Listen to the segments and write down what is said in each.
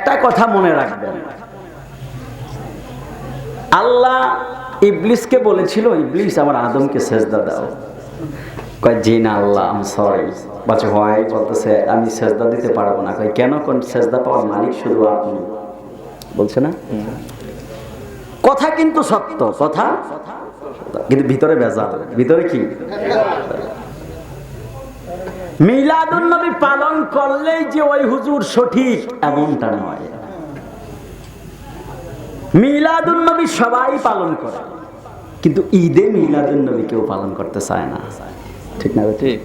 একটা কথা মনে রাখবেন, আল্লাহ ইবলিসকে বলেছিল, ইবলিস আমার আদমকে সেজদা দাও। কয় জি না আল্লাহ, আই এম সরি। বলছে হয়, বলতেছে আমি সেজদা দিতে পারবো না। কয় কেন? কোন সেজদা পাওয়ার মালিক শুধু আপনি। বলছে না? কথা কিন্তু সত্য, কথা কিন্তু ভিতরে ভেজাল। ভিতরে কি? মিলাদুন নবী পালন করলেই যে ওই হুজুর সঠিক এমনটা নয়। মিলাদুন নবী সবাই পালন করে, কিন্তু ঈদে মিলাদুন নবী কেউ পালন করতে চায় না। ঠিক না? ঠিক।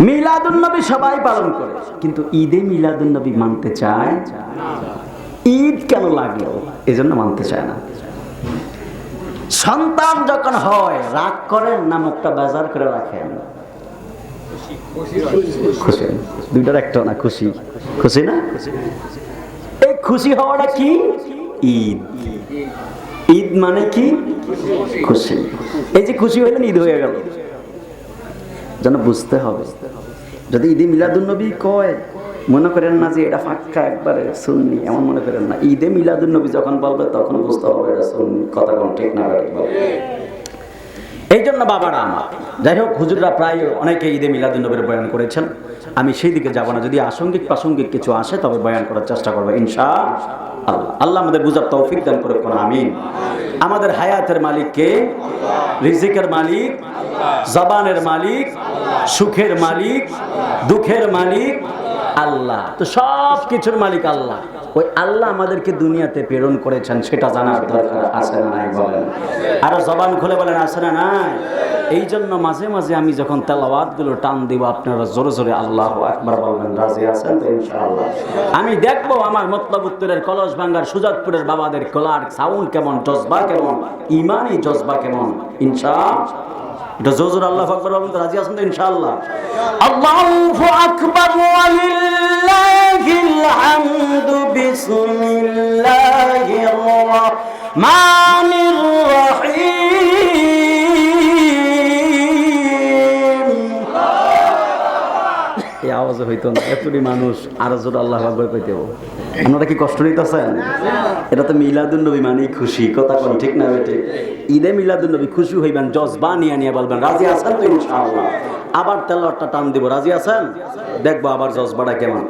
মিলাদুন নবী সবাই পালন করে, কিন্তু ঈদে মিলাদুন নবী মানতে চায় না। ঈদ কেন লাগলো এজন্য মানতে চায় না। সন্তান যখন হয় রাগ করেন না মুখটা বেজার করে রাখেন? খুশি। দুইটার একটা না, খুশি। খুশি না? এই খুশি হওয়াটা কি? ঈদ। ঈদ মানে কি? খুশি। এই যে খুশি হইলেন, ঈদ হয়ে গেল। যেন বুঝতে হবে, যদি ঈদে মিলাদুন নবী কয় মনে করেন না যে এটা ফাঁকা একবারে সুন্নি, এমন মনে করেন না। ঈদে মিলাদুন নবী যখন বলবে তখন বুঝতে হবে এটা সুন্নি। কথা কোন ঠিক না? এই জন্য বাবারা আমার, যাই হোক, হুজুররা প্রায় অনেকে ঈদে মিলাদুন নবীর বয়ান করেছেন, আমি সেই দিকে যাব না। যদি আসাঙ্গিক প্রাসঙ্গিক কিছু আসে তবে বয়ান করার চেষ্টা করবো ইনশাআল্লাহ। আল্লাহ আমাদের বুঝার তৌফিক দান করে কোন আমিন। আমাদের হায়াতের মালিক কে? রিজিকের মালিক, জবানের মালিক, সুখের মালিক, দুঃখের মালিক আল্লাহ। তো সব কিছুর মালিক আল্লাহ। ওই আল্লাহ আমাদেরকে দুনিয়াতে প্রেরণ করেছেন, সেটা জানার দরকার আছে না নাই? বলেন। আর জবান খুলে বলেন আছে না নাই? এই জন্য মাঝে মাঝে আমি যখন তেলাওয়াত গুলো টান দিব, আপনারা জোরে জোরে আল্লাহু আকবার বলবেন। রাজি আছেন তো ইনশাআল্লাহ? আমি দেখবো আমার মতলব উত্তরের, কলস ভাঙ্গার, সুজাতপুরের বাবাদের গলার সাউন্ড কেমন, জজবা কেমন, ইমানি জজবা কেমন। ইনশাআল্লাহ এটা জোরে জোরে আল্লাহু আকবার বলবেন। রাজি আছেন তো ইনশাআল্লাহ? আল্লাহু আকবার ওয়ালিল্লাহিল হামদু। বিসমিল্লাহির রহমানির রহিম। এই আওয়াজ হইতো না, এতটি মানুষ আরো জোরে আল্লাহু আকবার কইতে হবে। আপনারা কি কষ্ট নিতেছেন? এটা তো মিলাদুন নবী মানে খুশি। কথা কোন ঠিক না বেটে? ঈদে মিলাদুন নবী খুশি হইবেন, জজবা নিয়ে নিয়ে বলবেন। রাজি আছেন তো ইনশাআল্লাহ? আবার তেলাওয়াতটা টান দিব। রাজি আছেন? দেখবো আবার জজবাটা কেমন।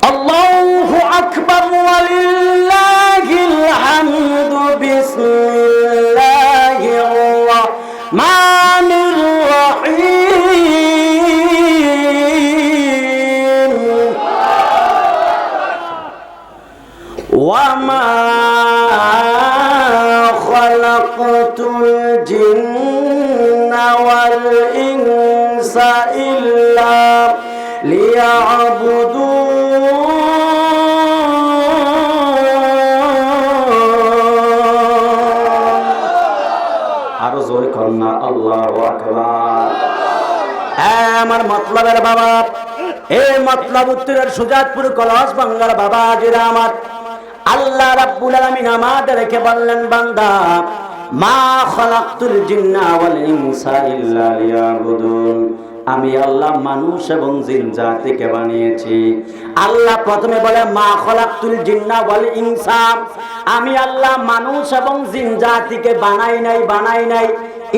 আল্লাহু আকবার ওয়ালিল্লাহিল হামদু। বিসমিল্লাহির রহমানির রহিম। ওয়ামা খালাকতুল জিন্না ওয়াল ইনসা ইল্লা লিয়াবুদুন। আরো জোরে কন্যা আল্লাহু আকবার। আমার মতলবের বাবা, এই মতলব উত্তরের সুজাতপুর কলস বাংলার বাবা জিরা আমার, আল্লাহ রাব্বুল আলামিন আমাদেরকে বললেন, বান্দা মা খালাকতুল জিন্না ওয়াল ইনসা ইল্লা লিয়াবুদুন। আমি আল্লাহ মানুষ এবং জিন জাতিকে বানিয়েছি। আল্লাহ প্রথমে বলে মা খালাকতুল জিন্না ওয়াল ইনসা, আমি আল্লাহ মানুষ এবং জিন জাতিকে বানাই নাই।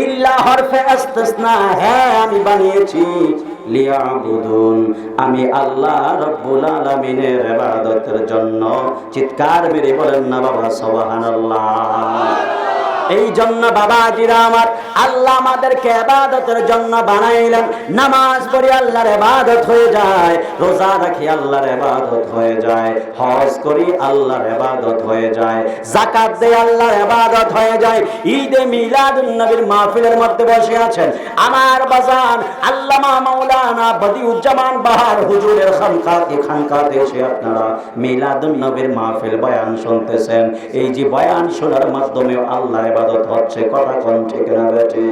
ইল্লা হরফে ইস্তিসনা, হ্যাঁ আমি বানিয়েছি। লিয়াবুদুন, আমি আল্লাহ রাব্বুল আলামিনের ইবাদতের জন্য। চিৎকার মেরে বলেন না বাবা সুবহানাল্লাহ। এই জন্য বাবাজিরা আমার, আল্লাহ আমাদেরকে ইবাদতের জন্য বানাইলেন। নামাজ পড়ি আল্লাহর ইবাদত হয়ে যায়, রোজা রাখি আল্লাহর ইবাদত হয়ে যায়, হজ করি আল্লাহর ইবাদত হয়ে যায়, যাকাত দেই আল্লাহর ইবাদত হয়ে যায়। ঈদে মিলাদুন নবীর মাহফিলের মধ্যে বসে আছেন আমার বাজান আল্লামা মাওলানা বদিউজ্জামান বাহার হুজুরের খানকাতে এসে আপনারা মিলাদুন নবীর মাহফিল বয়ান শুনতেছেন। এই যে বয়ান শোনার মাধ্যমে আল্লাহর ইবাদত হচ্ছে। কথা কোন ঠিক না বেটি?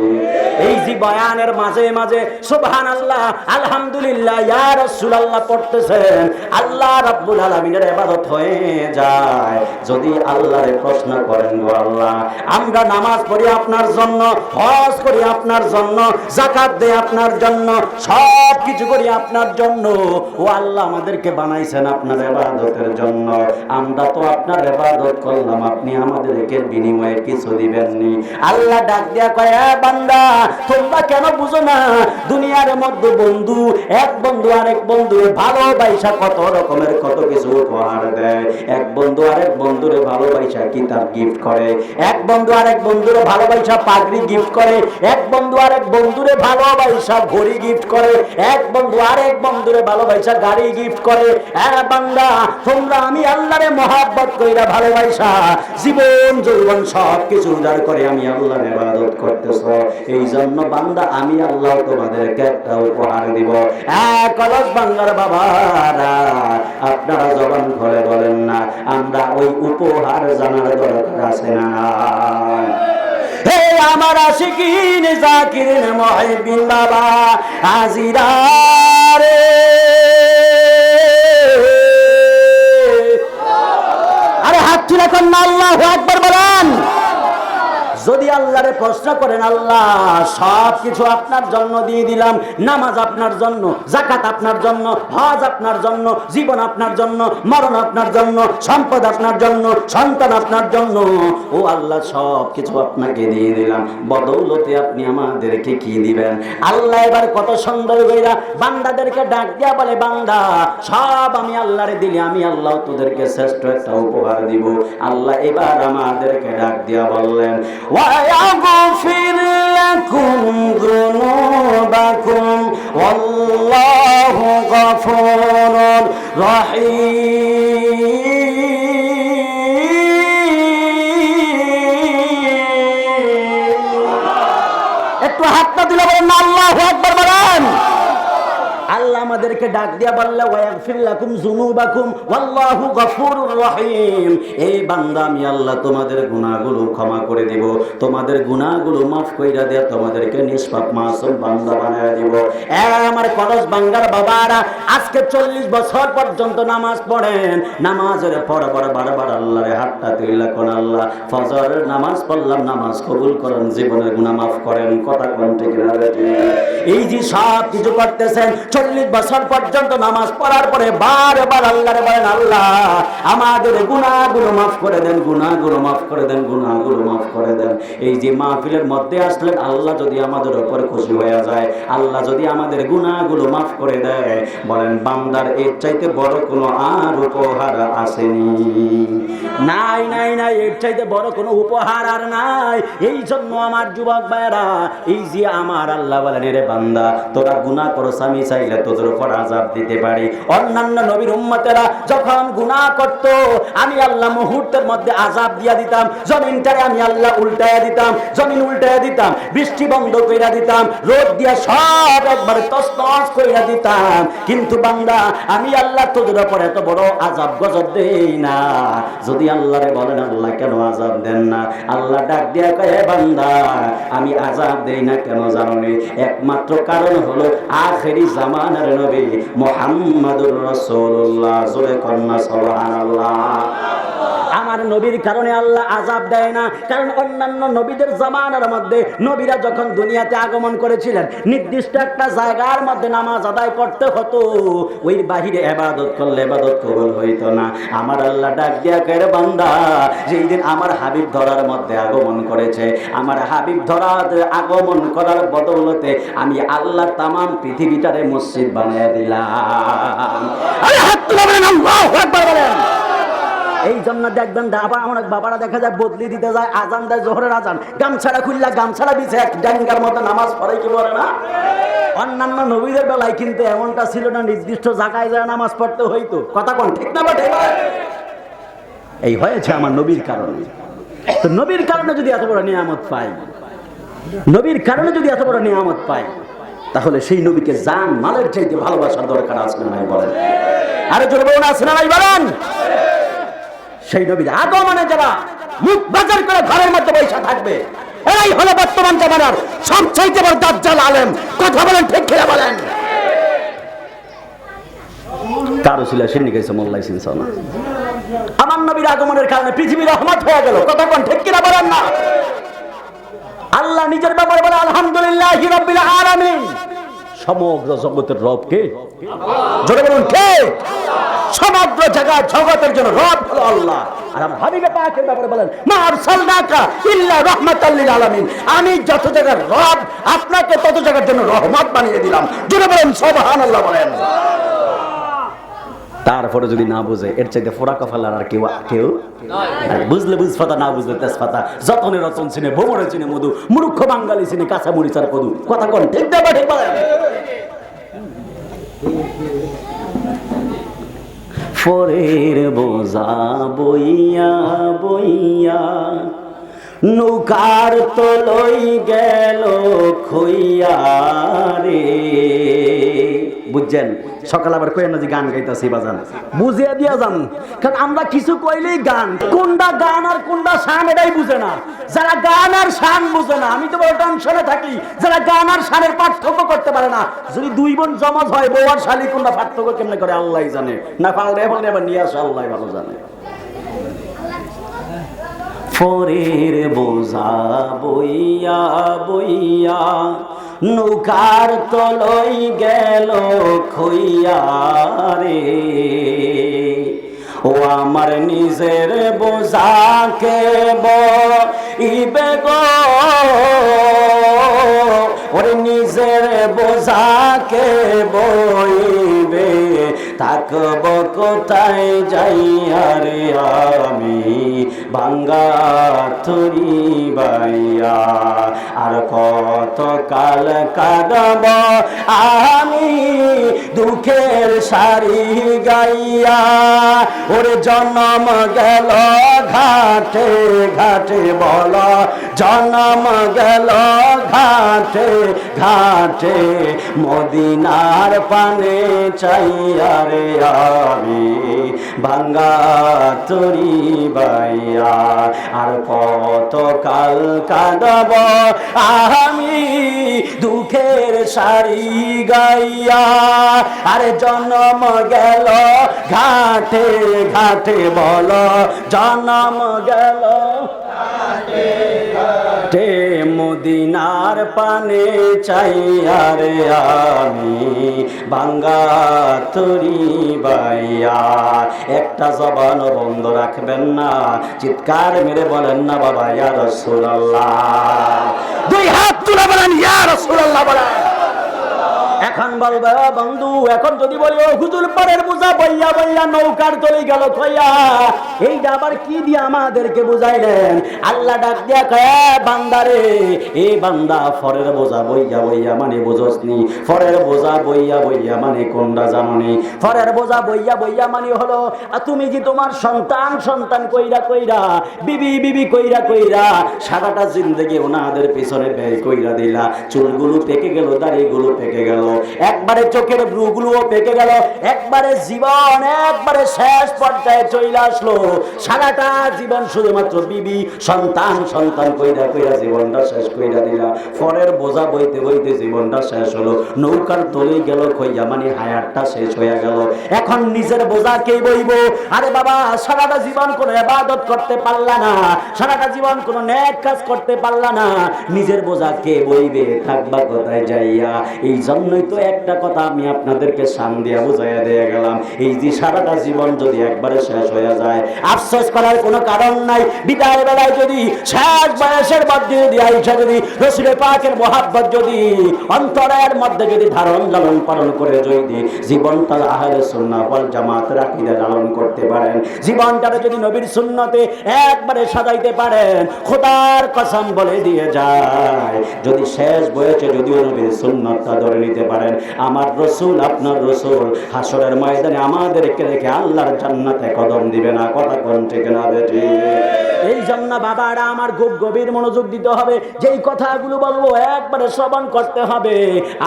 এই যে বয়ানের মাঝে মাঝে সুবহানাল্লাহ আলহামদুলিল্লাহ ইয়া রাসূলুল্লাহ পড়তেছেন, আল্লাহ রাব্বুল আলামিনের ইবাদত হয়ে যায়। যদি আল্লাহরে প্রশ্ন করেন, গো আল্লাহ, আমরা নামাজ পড়ি আপনার জন্য, হজ করি আপনার জন্য, যাকাত দেই আপনার জন্য, সব কিছু করি আপনার জন্য, ও আল্লাহ আমাদেরকে বানাইছেন আপনার ইবাদতের জন্য, আমরা তো আপনার ইবাদত করলাম, আপনি আমাদেরকে বিনিময়ে কিছু দিবেননি। আল্লাহ ডাক দিয়া কয়, বান্দা তোমরা কেন বুঝো না, দুনিয়ার মধ্যে বন্ধু এক বন্ধু আরেক বন্ধুর ভালোবাসা কত রকমের কত কিছু উপহার দেয়। এক বন্ধু আরেক বন্ধুরে ভালোবাসা কিতাব গিফট করে, এক বন্ধু আরেক বন্ধুরে ভালোবাসা পাগড়ি গিফট করে, এক বন্ধু আরেক বন্ধুরে ভালোবাসা ঘড়ি গিফট করে, এক বন্ধু আরেক বন্ধুরে ভালোবাসা গাড়ি গিফট করে। বান্দা তোমরা আমি আল্লাহরে মহব্বত কইরা ভালোবাসা জীবন যৌবন সব কিছু উজাড় করে আমি আল্লাহর ইবাদত করতেছ। এই জন্য বান্দা আমি আল্লাহ তোমাদেরকে একটা উপহার দিব। কলস বাংলার বাবারা, আপনারা জবান খুলে বলেন না, আমরা ওই উপহার জানার দরকার আছে না? হে আমার আশিকিন জাকিরিন মুহিবিন বাবা হাজিরা রে, আরে হাত তুলে কন্যা আল্লাহু আকবার বলেন। যদি আল্লাহরে প্রশ্ন করেন, আল্লাহ সব কিছু আপনার জন্য দিয়ে দিলাম, নামাজ আপনার জন্য, যাকাত আপনার জন্য, হজ আপনার জন্য, জীবন আপনার জন্য, মরণ আপনার জন্য, সম্পদ আপনার জন্য, সন্তান আপনার জন্য, ও আল্লাহ সব কিছু আপনাকে দিয়ে দিলাম, বদৌলতে আপনি আমাদেরকে কি দিবেন? আল্লাহ এবার কত সুন্দর কইরা বান্দাদেরকে ডাক দিয়া বলে, বান্দা সব আমি আল্লাহরে দিলি, আমি আল্লাহ তোদেরকে শ্রেষ্ঠ একটা উপহার দিব। আল্লাহ এবার আমাদেরকে ডাক দিয়া বললেন, وَيَغْفِرْ لَكُمْ ذُنُوبَكُمْ وَاللَّهُ غَفُورٌ رَحِيمٌ। একটু হাতটা দিলে বলেন আল্লাহু আকবার বলেন। আল্লাহ আমাদেরকে ডাক দিয়া বললে, ওয়াগফির লাকুম যুনুবাকুম ওয়াল্লাহু গফুরুর রহিম। এই বান্দা আমি আল্লাহ তোমাদের গুনাহগুলো ক্ষমা করে দেব, তোমাদের গুনাহগুলো maaf কইরা দেয়া তোমাদেরকে নিষ্পাপ মাসুম বান্দা বানায়া দেব। আমার কলস বাঙ্গার বাবারা, আজকে 40 বছর পর্যন্ত নামাজ পড়েন, নামাজের পর বারবার আল্লাহরে হাতটা তুইলা কোন আল্লাহ ফজরের নামাজ পড়লাম, নামাজ কবুল করেন, জীবনের গুনাহ maaf করেন। কথা কোন ঠিক না? এই যে সব কিছু করতেছেন, 40 বছর পর্যন্ত নামাজ পড়ার পরে বারবার আল্লাহরে বলেন, আল্লাহ আমাদের গুনাহগুলো maaf করে দেন, গুনাহগুলো maaf করে দেন, গুনাহগুলো maaf করে দেন। এই যে মাহফিলের মধ্যে আসলেন, আল্লাহ যদি আমাদের উপর খুশি হয়ে যায়, আল্লাহ যদি আমাদের গুনাহগুলো maaf করে দেয়, বলেন বান্দার এর চাইতে বড় কোনো আর উপহার আসেনি? নাই নাই নাই, এর চাইতে বড় কোনো উপহার আর নাই। এই জন্য আমার যুবক ভাইরা, এই যে আমার আল্লাহ বলেন, রে বান্দা তোরা গুনাহ করছ, আমি চাইলে তোদের উপর আযাব দিতে পারি। অন্যান্য নবীর উম্মতেরা যখন গুনাহ করত, আমি আল্লাহ মুহূর্তের মধ্যে আযাব দিয়া দিতাম, জমিনটারে আমি আল্লাহ উল্টায়া দিতাম, জমিন উল্টায়া দিতাম, বৃষ্টি বন্ধ কইরা দিতাম, রোদ দিয়া সব একবারে তছনছ কইরা দিতাম। কিন্তু বান্দা আমি আল্লাহ তোদের উপর এত বড় আযাব গজব দেই না। যদি আল্লাহরে বলেন, আল্লাহ কেন আযাব দেন না? আল্লাহ ডাক দিয়া কয়, হে বান্দা আমি আযাব দেই না কেন জানোনি? একমাত্র কারণ হলো আখেরি জামানার নবী মুহাম্মাদুর রাসূলুল্লাহ। জোরে কন্না সুবহানাল্লাহ। আমার নবীর কারণে আল্লাহ আযাব দেয় না, কারণ অন্যান্য নবীদের জামানার মধ্যে নবীরা যখন দুনিয়াতে আগমন করেছিলেন, নির্দিষ্ট একটা জায়গার মধ্যে নামাজ আদায় করতে হতো, ওই বাহিরে ইবাদত করলে ইবাদত কবুল হইতো না। আমার আল্লাহ ডাক দিয়া কয়, বান্দা যেই দিন আমার হাবিব ধরার মধ্যে আগমন করেছে, আমার হাবিব ধরার আগমন করার বদৌলতে আমি আল্লাহ তামাম পৃথিবীটারে মসজিদ বানিয়ে দিলাম। আরে হাত তুলে বলেন আল্লাহু আকবার বলেন। এই জন্য দেখবেন অনেক বাবারা দেখা যায় বদলি দিতে যায়, আজান দেয় জোহরের আজান, গামছাড়া খুললা গামছাড়া বিছে এক ডাঙ্গার মতো নামাজ পড়ে, কি বলে না? অন্যান্য নবীদের বেলায় কিন্তু এমনটা ছিল না, নির্দিষ্ট জায়গায় যায় নামাজ পড়তে হইতো। কথা কোন ঠিক না? বটে এই হয়েছে আমার নবীর কারণে। তো নবীর কারণে যদি এত বড় নিয়ামত পাই, নবীর কারণে যদি এত বড় নিয়ামত পাই, তাহলে সেই নবীকে জান মালের চাইতে ভালোবাসার দরকার আছে না নাই বলেন? আরে জোরে বলুন, আছে না নাই বলেন? সেই নবীর আগমনে যারা মুখ বাজার করে ঘরের মধ্যে বসে থাকবে। এরাই হলো বর্তমান জামানার সবচাইতে বড় দাজ্জাল আলেম। কথা বলেন ঠিক কিনা বলেন? কারো ছিল সিন্নি গেছে মোল্লাই সিনসাও না। আমার নবীর আগমনের কারণে পৃথিবী রহমত হয়ে গেল। কথা বলেন ঠিক কিনা বলেন না? আল্লাহ নিজের ব্যাপারে বলে আলহামদুলিল্লাহি রাব্বিল আলামিন। সমগ্র জগতের রব কে? জোরে বলুন কে? সমগ্র জগতের জন্য রব হলো আল্লাহ। আর আমার হাবিবে পাকের ব্যাপারে বলেন মা আরসালনাকা ইল্লা রাহমাতাল লিল আলামিন। আমি যত জায়গার রব আপনাকে তত জায়গার জন্য রহমত বানিয়ে দিলাম। জোরে বলেন সুবহানাল্লাহ বলেন। তারপরে যদি না বুঝে এর চাইতে ফোড়া কফালার আর কেউ বুঝলে বুঝফাতা, না বুঝলে তেজপাতা। যতনে রতন চিনে, ভোমরে চিনে মধু, মূর্খ বাঙালি চিনে কাঁচা মরিচার কদু। কথা কোন ঠিক দেবা ঠিক বলেন? ফরের বোঝা বইয়া বইয়া নৌকার তলই গেল খইয়া রে। বুঝছেন? সকাল আবার কই না যে গান গাইতাছি বাজান, বুঝিয়ে দিয়া যান। কারণ আমরা কিছু কইলেই গান, কোনটা গান আর কোনটা শান এটাই বুঝে না। যারা গান আর শান বুঝে না, আমি তো বড় টেনশনে থাকি যারা গান আর শানের পার্থক্য করতে পারে না। যদি দুই বোন জমজ হয়, বউ আর শালি কোনটা পার্থক্য কেমনে করে আল্লাহই জানে। না পারলে আবার নিয়ে আসে আল্লাহ ভালো জানে। ফরের বোঝা বইয়া বইয়া নৌকার তলই গেল খইয়া রে। ও আমার নিজের বোঝাকে বইবে গো, ওরে নিজের বোঝাকে বইবে থাকব কোথায় যাইয়া রে আমি ভাঙ্গা তরি বাইয়া। আর কত কাল কাঁদব আমি দুঃখের সারি গাইয়া। ওরে জন্ম গেল ঘাটে ঘাটে, বল জন্ম গেল ঘাটে ঘাটে, মদিনার পানে চাইয়া রে আমি ভাঙ্গা তরি বাইয়া। আর কত কাল কাঁদব আমি দুঃখের সারি গাইয়া। আরে জন্ম গেল ঘাটে ঘাটে, বল জন্ম গেল ঘাটে, মদিনার পানে চাইয়া রে আমি ভাঙ্গা তরি বাইয়া। একটা জবান বন্ধ রাখবেন না, চিৎকার মেরে বলেন না বাবা ইয়া রাসূলুল্লাহ। দুই হাত তুলে বলেন ইয়া রাসূলুল্লাহ বলেন। এখন বলবে বন্ধু, এখন যদি বলি ও হুজুর পরের বোঝা বইয়া বইয়া নৌকার তলে গেল খইয়া, এইটা আবার কি দিয়ে আমাদেরকে বুঝাইলেন? আল্লাহ ডাক দিয়া কয় বান্দারে, এ বান্দা ফরের বোঝা বইয়া বইয়া মানে বুঝছনি? ফরের বোঝা বইয়া বইয়া মানে কোনটা জানোনি? ফরের বোঝা বইয়া বইয়া মানে হলো তুমি কি তোমার সন্তান সন্তান কইরা কইরা, বিবি বিবি কইরা কইরা সারাটা জিন্দেগি ওনাদের পিছনে ব্যয় কইরা দিলা। চুলগুলো পেকে গেল, দাড়িগুলো পেকে গেল, একবারে চোখের ব্রুগুলোও পেকে গেল, একবারে জীবন একবারে শেষ পর্যায়ে চলে আসলো। সারাটা জীবন শুধুমাত্র বিবি সন্তান সন্তান কইরা কইরা জীবনটা শেষ কইরা দিলা। ফরের বোঝা বইতে বইতে জীবনটা শেষ হলো, নৌকার তলে গেল খইয়া মানে হায়াতটা শেষ হয়ে গেল। এখন নিজের বোঝা কে বইব? আরে বাবা, সারাটা জীবন কোনো ইবাদত করতে পারলা না, সারাটা জীবন কোনো নেক কাজ করতে পারলা না, নিজের বোঝা কে বইবে? থাকবা কোথায় যাইয়া? এই জন্যই তো একটা কথা আমি আপনাদেরকে সান দিয়া বুঝাইয়া দিয়ে গেলাম, এই যে সারাটা জীবন যদি একবারে শেষ হয়ে যায়, আফসোস করার কোনো কারণ নাই। বিদায় বেলায় যদি শেষ বয়সের মধ্যে যদি আইসা যদি রাসূল পাকের মহব্বত যদি অন্তরের মধ্যে যদি ধারণ লালন পালন করে যদি জীবনটা আহলে সুন্নাহ ওয়াল জামাতের আকীদা লালন করতে পারেন, জীবনটাকে যদি নবীর সুন্নতে একবারে সাজাইতে পারেন, খোদার কসম বলে দিয়ে যায়, যদি শেষ বয়সে যদিও নবীর সুন্নতটা ধরে নিতে পারেন, পারেন আমার রাসূল আপনার রাসূল হাসরের ময়দানে আমাদেরকে রেখে আল্লাহর জান্নাতে কদম দিবে না। কথা কোন ঠিক না বেঠি? এই জন্য বাবারা আমার খুব গভীর মনোযোগ দিতে হবে। যেই কথাগুলো বলবো একবারে শ্রবণ করতে হবে।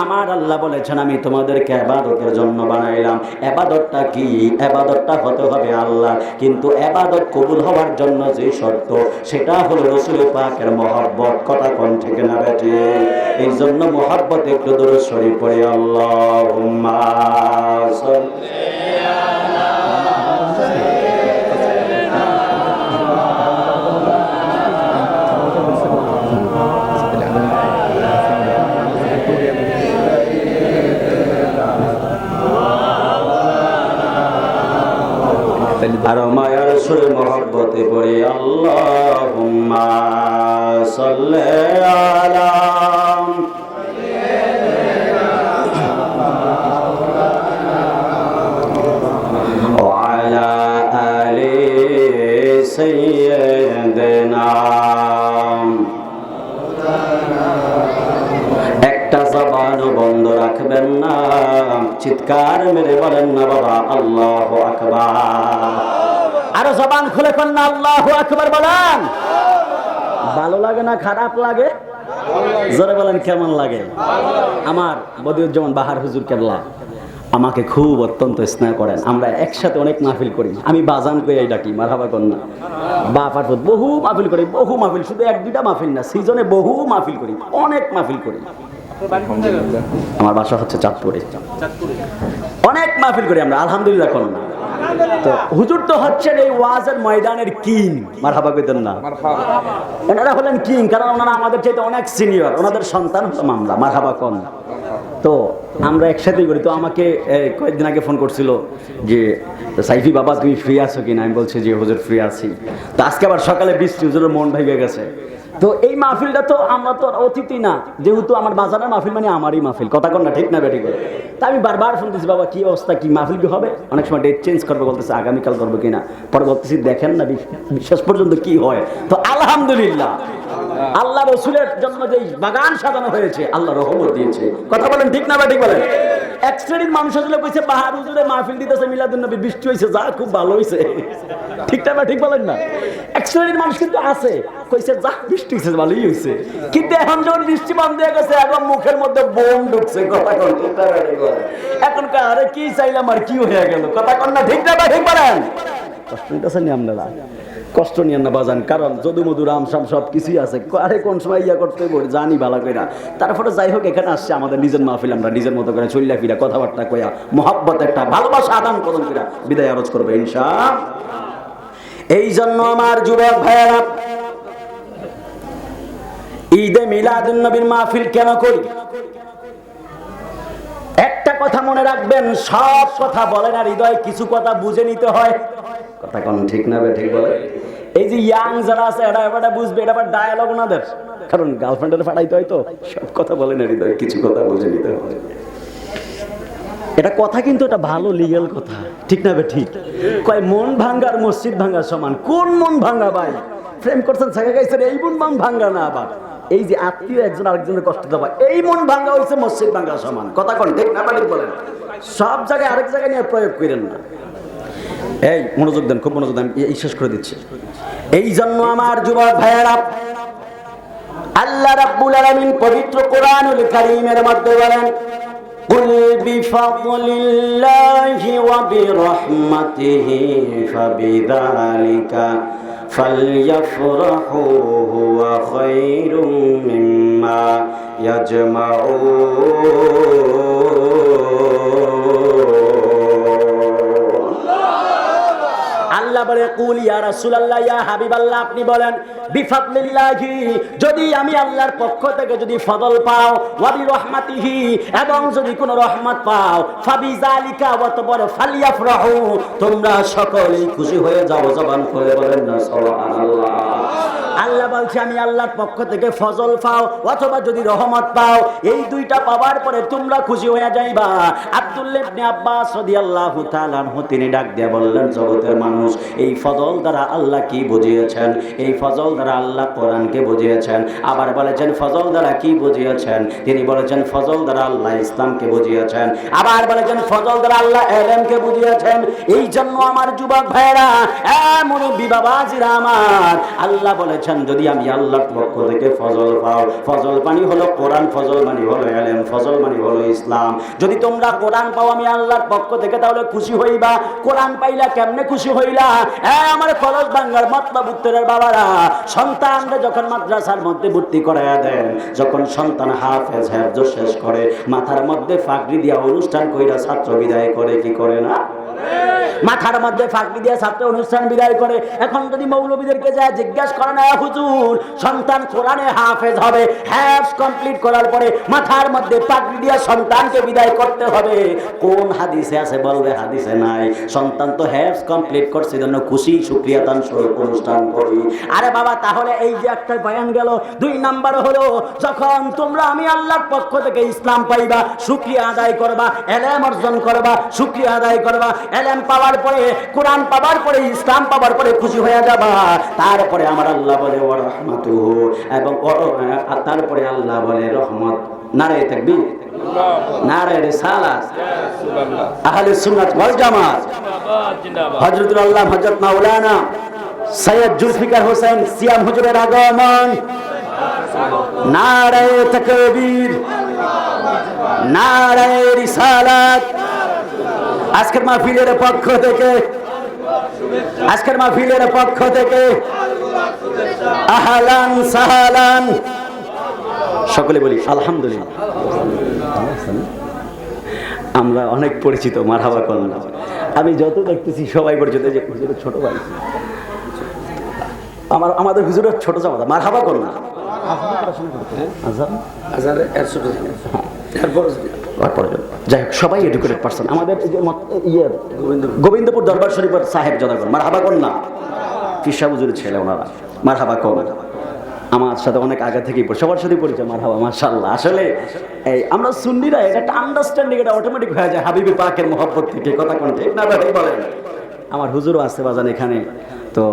আমার আল্লাহ বলেছেন আমি তোমাদেরকে ইবাদতের জন্য বানাইলাম। ইবাদতটা কি? ইবাদতটা হতে হবে আল্লাহ, কিন্তু ইবাদত কবুল হওয়ার জন্য যে শর্ত সেটা হলো রাসূল পাকের মহব্বত। কথা কোন ঠিক না বেঠি? এই জন্য মহব্বত একটু দরুদ শরীফ পড়ি আল্লাহুম্মা সাল্লি আর মায়ার সুরে মহব্বতে পড়ি আল্লাহুম্মা সাল্লি আলা ওয়া আলা আলি সাইয়্যিদিনা। একটা জবানও বন্ধ রাখবেন না, চিৎকার মেরে বলেন না বাবা আল্লাহু আকবার। আরো জবান খুলে কোন না আল্লাহু আকবার বলেন। ভালো লাগে না খারাপ লাগে? জোরে বলেন কেমন লাগে? আমার বদিউজ্জামান বাহার হুজুর কেবলা আমাকে খুব অত্যন্ত স্নেহ করেন। আমরা একসাথে অনেক মাহফিল করি। আমি বাজান করে ডাকি মারহাবা কন্যা বাপার বহু মাহফিল করি, বহু মাহফিল, শুধু এক দুইটা মাহফিল না, সিজনে বহু মাহফিল করি, অনেক মাহফিল করি। আমার বাসা হচ্ছে চাঁদপুরে। অনেক মাহফিল করি আমরা আলহামদুলিল্লাহ কন্যা। তো হুজুর তো হচ্ছেন এই ওয়াজের ময়দানের কিং। মারহাবা কইতেন না? ওনারা হলেন কিং, কারণ ওনারা আমাদের চাইতে অনেক সিনিয়র। ওনাদের সন্তান হলাম আমরা। মারহাবা কন। তো আমরা একসাথেই করি। তো আমাকে কয়েকদিন আগে ফোন করছিল যে সাইফি বাবা তুমি ফ্রি আছো কিনা? আমি বলছি যে হুজুর ফ্রি আছি। তো আজকে আবার সকালে বৃষ্টি, হুজুরের মন ভেঙে গেছে। তো এই মাহফিলটা তো আমরা তো অতিথি না, যেহেতু আমার বাজারের মাহফিল মানে আমারই মাহফিল। কথা কন না ঠিক না বেঠিক? তা আমি বারবার শুনতেছি বাবা কি অবস্থা, কি মাহফিল কি হবে? অনেক সময় ডেট চেঞ্জ করবে, বলতেছে আগামীকাল করবো কিনা। পরে বলতেছি দেখেন না শেষ পর্যন্ত কি হয়। তো আলহামদুলিল্লাহ আল্লাহ রসুলের জন্য যে বাগান সাজানো হয়েছে আল্লাহ রহমত দিয়েছে। কথা বলেন ঠিক না বেঠিক বলেন? এক শ্রেণীর মানুষ আসলে কইছে বাহার হুজুরে মাহফিল দিতেছে মিলাদুন নবী, বৃষ্টি হয়েছে, যা খুব ভালো হয়েছে। ঠিক না ঠিক বলেন না? এক শ্রেণীর মানুষ কিন্তু আছে কইছে যা বৃষ্টি হয়েছে ভালোই হয়েছে, কিন্তু এখন যখন বৃষ্টি বন্ধ হয়ে গেছে এখন মুখের মধ্যে বোম ঢুকছে। কথা কন ঠিক না ঠিক বলেন? এখন আরে কি চাইলাম আর কি হয়ে গেল? কথা কন না ঠিক না ঠিক বলেন? কষ্ট নিতেছেন আপনারা? কষ্ট নিয়েন না বাজান, কারণ যদু মধু রাম শাম সব কিছুই আছে। আরে কোন সময় ইয়া করতে জানি ভালো করে না। তারপরে যাই হোক এখানে আসছে আমাদের নিজের মাহফিল, আমরা নিজের মতো করে চল্লা ফিরা কথাবার্তা কইয়া মহব্বত একটা ভালোবাসা আদান প্রদান কইরা বিদায় আরজ করবে ইনশাআল্লাহ। এই জন্য আমার যুবক ভাইয়েরা ঈদে মিলাদুন নবীর মাহফিল কেন করি? একটা কথা মনে রাখবেন, সব কথা বলে না হৃদয়, কিছু কথা বুঝে নিতে হয়। কথা কোন ঠিক না ঠিক বলে? এই যে ইয়াং যারা আছে এটা এবারে বুঝবে, এটা আবার ডায়ালগ ওনাদের, কারণ গার্লফ্রেন্ডের ফাটাইতে হয় তো সব কথা বলে না হৃদয়, কিছু কথা বুঝে নিতে হয়। এটা কথা কিন্তু এটা ভালো লিগ্যাল কথা, ঠিক না ঠিক? কয় মন ভাঙ্গার মসজিদ ভাঙ্গা সমান। কোন মন ভাঙ্গা ভাই? প্রেম করছেন ছাগা গাইছেন, এই মন ভাঙ্গা না। আবার এই যে আত্মীয় একজন আরেকজনের কষ্ট দেওয়া, এই মন ভাঙ্গা হয়েছে মসজিদ ভাঙ্গা সমান। কথা কোন ঠিক না ঠিক বলেন? সব জায়গায় আরেক জায়গায় নিয়ে প্রয়োগ করেন না। এই মনোযোগ দেন, খুব মনোযোগ দেন, এই শেষ করে দিচ্ছি। এই জন্য আমার যুবক ভাইয়েরা আল্লাহ রাব্বুল আলামিন পবিত্র কোরআনুল কারীমের মধ্যে বলেন কুল বিফাদলিল্লাহি ওয়া বিরহমাতিহি ফাবিযালিকা ফালইফরাহু হুয়া খায়রুম মিম্মা ইয়াজমাউন। আল্লাহ বলে কুল ইয়া রাসূলুল্লাহ ইয়া হাবিবাল্লাহ, আপনি বলেন বিফাদলিল্লাহি, যদি আমি আল্লাহর পক্ষ থেকে যদি ফজল পাও, ওয়া বিরহমাতিহি, এবং যদি কোনো রহমত পাও, ফাবিযালিকা, অতঃপর ফালিয়াফরাহু, তোমরা সকলেই খুশি হয়ে যাও। জবান খুলে বলেন না সুবহানাল্লাহ। আল্লাহ বলছে আমি আল্লাহর পক্ষ থেকে ফজল পাও অথবা যদি রহমত পাও, এই দুইটা পাওয়ার পরে তোমরা খুশি হয়ে যাইবা। আব্দুল্লাহ ইবনে আব্বাস রাদিয়াল্লাহু তাআলা আনহু তিনি ডাক দিয়ে বললেন, জগতের মানুষ, এই ফজল দ্বারা আল্লাহ কি বুঝিয়েছেন? এই ফজল দ্বারা আল্লাহ কোরআনকে বুঝিয়েছেন। আবার বলেছেন ফজল দ্বারা কি বুঝিয়েছেন? তিনি বলেছেন ফজল দ্বারা আল্লাহ ইসলামকে বুঝিয়েছেন। আবার বলেছেন ফজল দ্বারা আল্লাহ ইলমকে বুঝিয়েছেন। এই জন্য আমার যুবক ভাইরা, মুরব্বি বাবাজিরা আমার, আল্লাহ বলেছেন যদি আমি আল্লাহর পক্ষ থেকে ফজল পাও, ফজল পানি হলো কোরআন, ফজল মানি হলো ইলম, ফজল মানি হলো ইসলাম। যদি তোমরা কোরআন পাও আমি আল্লাহর পক্ষ থেকে, তাহলে খুশি হইবা। কোরআন পাইলা কেমনে খুশি হইলা? আমার কলস বাঙ্গার মতলব উত্তরের বাবারা, সন্তানরা যখন মাদ্রাসার মধ্যে ভর্তি করাইয়া দেন, যখন সন্তান হাফেজ হেফজ শেষ করে, মাথার মধ্যে পাগড়ি দিয়া অনুষ্ঠান কইরা ছাত্র বিদায় করে, কি করে না? মাথার মধ্যে ফাঁকি দিয়ে ছাত্র অনুষ্ঠান বিদায় করে। এখন যদি মৌলবীদেরকে যায় জিজ্ঞাসা করে না, হুজুর সন্তান কোরআনে হাফেজ হবে, হ্যাফজ কমপ্লিট করার পরে মাথার মধ্যে পাগড়ি দিয়ে সন্তানকে বিদায় করতে হবে, কোন হাদিসে আছে? বলবে হাদিসে নাই। সন্তান তো হ্যাফজ কমপ্লিট করছে, জন্য খুশি শুকরিয়াতান স্বরূপ অনুষ্ঠান করি। আরে বাবা, তাহলে এই যে একটা বয়ান গেল। 2 নাম্বার হলো, যখন তোমরা আমি আল্লাহর পক্ষ থেকে ইসলাম পাইবা, শুকরিয়া আদায় করবা, ইলম অর্জন করবা, শুকরিয়া আদায় করবা, ইলম পাওয়ার পরে, কোরআন পাওয়ার পরে, ইসলাম পাওয়ার পরে খুশি হয়ে যাবা। তারপরে আমার আল্লাহ বলে ওয়া রাহমাতুহু, এবং তারপরে আল্লাহ বলে রহমত। নারায়ে তাকবীর, নারায়ে রিসালাত, আহলে সুন্নাত ওয়াল জামাত, হযরতুল আল্লাহ হযরত মাওলানা সৈয়দ জুলফিকার হোসেন সিয়াম হুজুরের আগমন। নারায়ে তাকবীর, নারায়ে রিসালাত। আজকের মাহফিলের পক্ষ থেকে, আজকের মাহফিলের পক্ষ থেকে আহলান সাহলান, সকলে বলি আলহামদুলিল্লাহ। আমরা অনেক পরিচিত, মারহাবা করলাম। আমি যত দেখতেছি সবাই পরিচিত, যে হুজুরের ছোট ভাই, আমাদের হুজুরের ছোট জামাতা, মারহাবা করলাম। যাই হোক, সবাই এডুকেটেড পারসন। আমাদের গোবিন্দপুর দরবার শরীফের সাহেব জনগণ, মারহাবা কর না, ফিসা হুজুরের ছেলে ওনারা, মারহাবা কর। আমার সাথে অনেক আগে থেকেই সবার সাথে পরিচয়, মারহাবা, মাশাআল্লাহ। আসলে এই আমরা সুন্নিরা এটা একটা আন্ডারস্ট্যান্ডিং, এটা অটোমেটিক হয়ে যায় হাবিবি পাকের মহব্বত থেকে। কথা কোন ঠিক না ভাই বলেন? আমার হুজুরও আছে বাজান এখানে, তো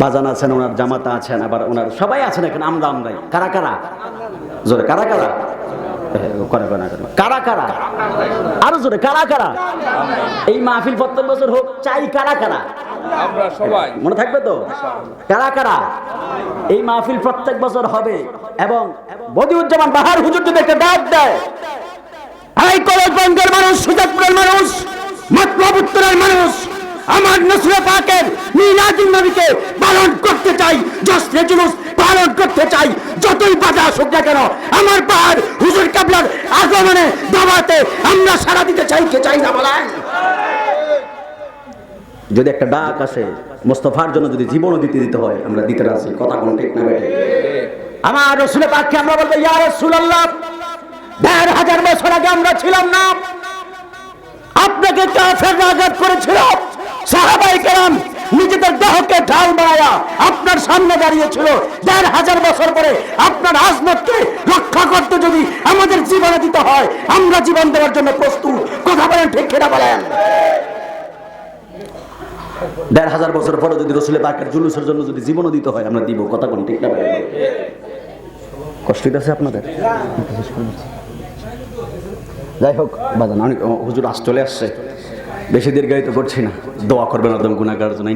বাজান আছেন, ওনার জামাতা আছেন, আবার ওনার সবাই আছেন এখানে। আমরাই কারা কারা জোরে, কারা কারা কারা কারা, আরো জোরে কারা কারা। এই মাহফিল প্রত্যেক বছর হোক চাই, কারা কারা? আমরা সবাই, মনে থাকবে তো? কারা কারা এই মাহফিল প্রত্যেক বছর হবে? এবং বদিউজ্জামান বাহার হুজুর যদি একটা ডাক দেয়, এই কলেজ বঙ্গের মানুষ, সুজাতপুরের মানুষ, মতলব উত্তরের মানুষ, আমার নসরে পাকের মিলাদুন নবীকে পালন করতে চাই, জশ্নে জুলুস পালন করতে চাই, যতই বাধা আসুক না কেন, আমার পাহাড় হুজুর কিবলার আগমনে দাওয়াতে আমরা সাড়া দিতে চাই, কে চাই না বলেন? যদি একটা ডাক আসে মুস্তাফার জন্য, যদি জীবনও দিতে হয়, আমরা দিতে রাজি। কথা কোন ঠিক না বেঠে? আমার রাসূল পাককে আমরা বলবো, ইয়া রাসূলুল্লাহ, ১৫০০ বছর আগে আমরা ছিলাম না, আপনাকে কাফেররা আঘাত করেছিল, সাহাবায়ে কেরাম নিজেদের দেহকে ঢাল বানায়া আপনার সামনে দাঁড়িয়েছিল। ১৫০০ বছর পরে আপনার আজমতকে রক্ষা করতে যদি আমাদের জীবনে দিতে হয়, আমরা জীবন দেওয়ার জন্য প্রস্তুত। কথা বলেন ঠিক কিনা বলেন? ১৫০০ বছর পরে যদি রাসূল পাকের জুলুসের জন্য যদি জীবনও দিতে হয়, আমরা দিব। কথা কোন ঠিক না বলেন? কষ্ট হইতেছে আপনাদের? যাই হোক বাজান, অনেক হুজুর চলে আসছে, বেশি দীর্ঘায়িত করছি না। দোয়া করবেন একদম গুনাহগারের জন্য,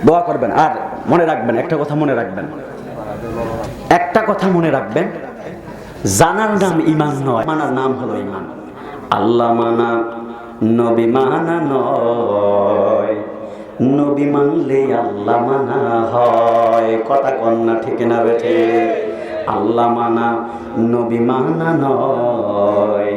দোয়া করবেন। আর মনে রাখবেন একটা কথা, মনে রাখবেন একটা কথা, মনে রাখবেন, জানার নাম ঈমান নয়, মানার নাম হলো ঈমান। আল্লাহ মানা নবী মানা নয়, নবী মানলে আল্লাহ মানা হয়। কথা কন্যা ঠিক না বেঠে? আল্লাহ মানা নবী মানা নয়,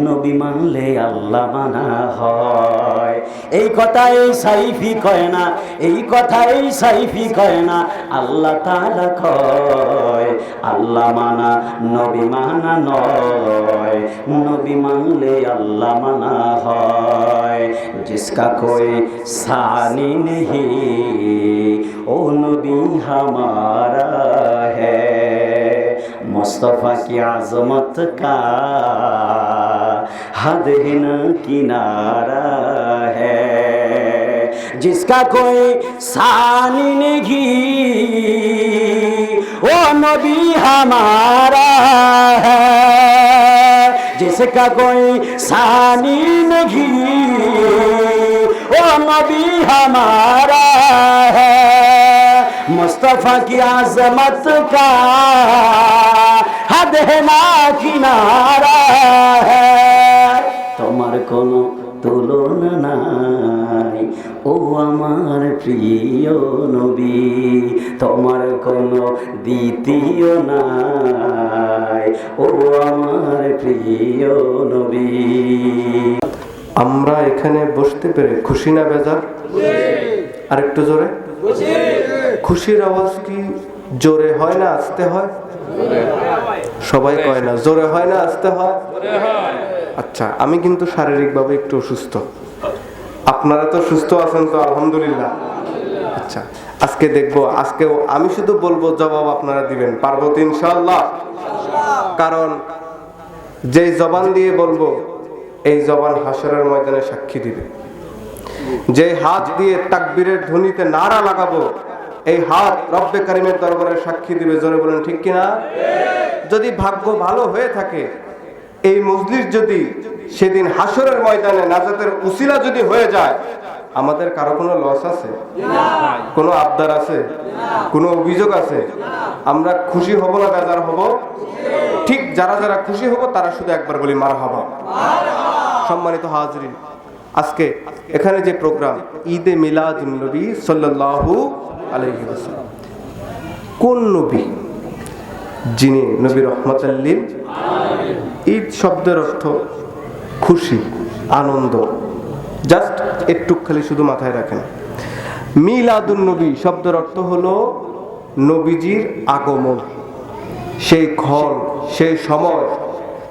নবী মানলে আল্লাহ মানা হয়। এই কথা এই সাইফি কয় না, এই কথা এই সাইফি কয় না, আল্লাহ তাআলা কয়। আল্লাহ মানা নবী মানা নয়, নবী মানলে আল্লাহ মানা হয়। জিসকা কোই সানি নেহি ओ नबी हमारा है, मुस्तफा की आजमत का हद है न किनारा है, जिसका कोई सानी नहीं वो नबी हमारा है, जिसका कोई सानी नहीं वो नबी हमारा है, मुस्तफा की आजमत का हद है ना किनारा है, তোমার কোনো তুলনা নাই ও আমার প্রিয় নবী, তোমার কোনো দ্বিতীয় নাই ও আমার প্রিয় নবী। আমরা এখানে বসতে পেরে খুশি না বেজার? আরেকটু জোরে। খুশির আওয়াজ কি জোরে হয় না আস্তে হয়? সবাই কয় না, জোরে হয় না আস্তে হয়? আচ্ছা, আমি কিন্তু শারীরিকভাবে একটু অসুস্থ, আপনারা তো সুস্থ আছেন তো? আলহামদুলিল্লাহ। আচ্ছা, আজকে দেখবো, আজকে আমি শুধু বলবো, জবাব আপনারা দিবেন, পারবো তো ইনশাআল্লাহ? কারণ যেই জবান দিয়ে বলবো এই জবান হাসরের ময়দানে সাক্ষী দিবে। যে হাত দিয়ে তাকবীরের ধ্বনিতে নারা লাগাবো এই হাত রব্বে কারিমের দরবারে সাক্ষী দিবে। জোরে বলেন ঠিক কিনা? যদি ভাগ্য ভালো হয়ে থাকে, এই মজলিস যদি সেদিন হাসরের ময়দানে নাজাতের উসিলা যদি হয়ে যায়, আমাদের কারো কোনো লস আছে? কোনো আবদার আছে? কোনো অভিযোগ আছে? আমরা খুশি হব না বেজার হব? ঠিক যারা যারা খুশি হব তারা শুধু একবার বলি মারহাবা। সম্মানিত হাজরিন, আজকে এখানে যে প্রোগ্রাম ঈদে মিলাদুন নবী সাল্লাল্লাহু আলাইহি ওয়াসাল্লাম, কোন নবী? যিনি নবী রহমাতুল লিল আলামিন। ঈদ শব্দের অর্থ খুশি, আনন্দ। জাস্ট একটু খালি শুধু মাথায় রাখেন, মিলাদুন নবী শব্দের অর্থ হলো নবীজির আগমন, সেই ক্ষণ, সেই সময়।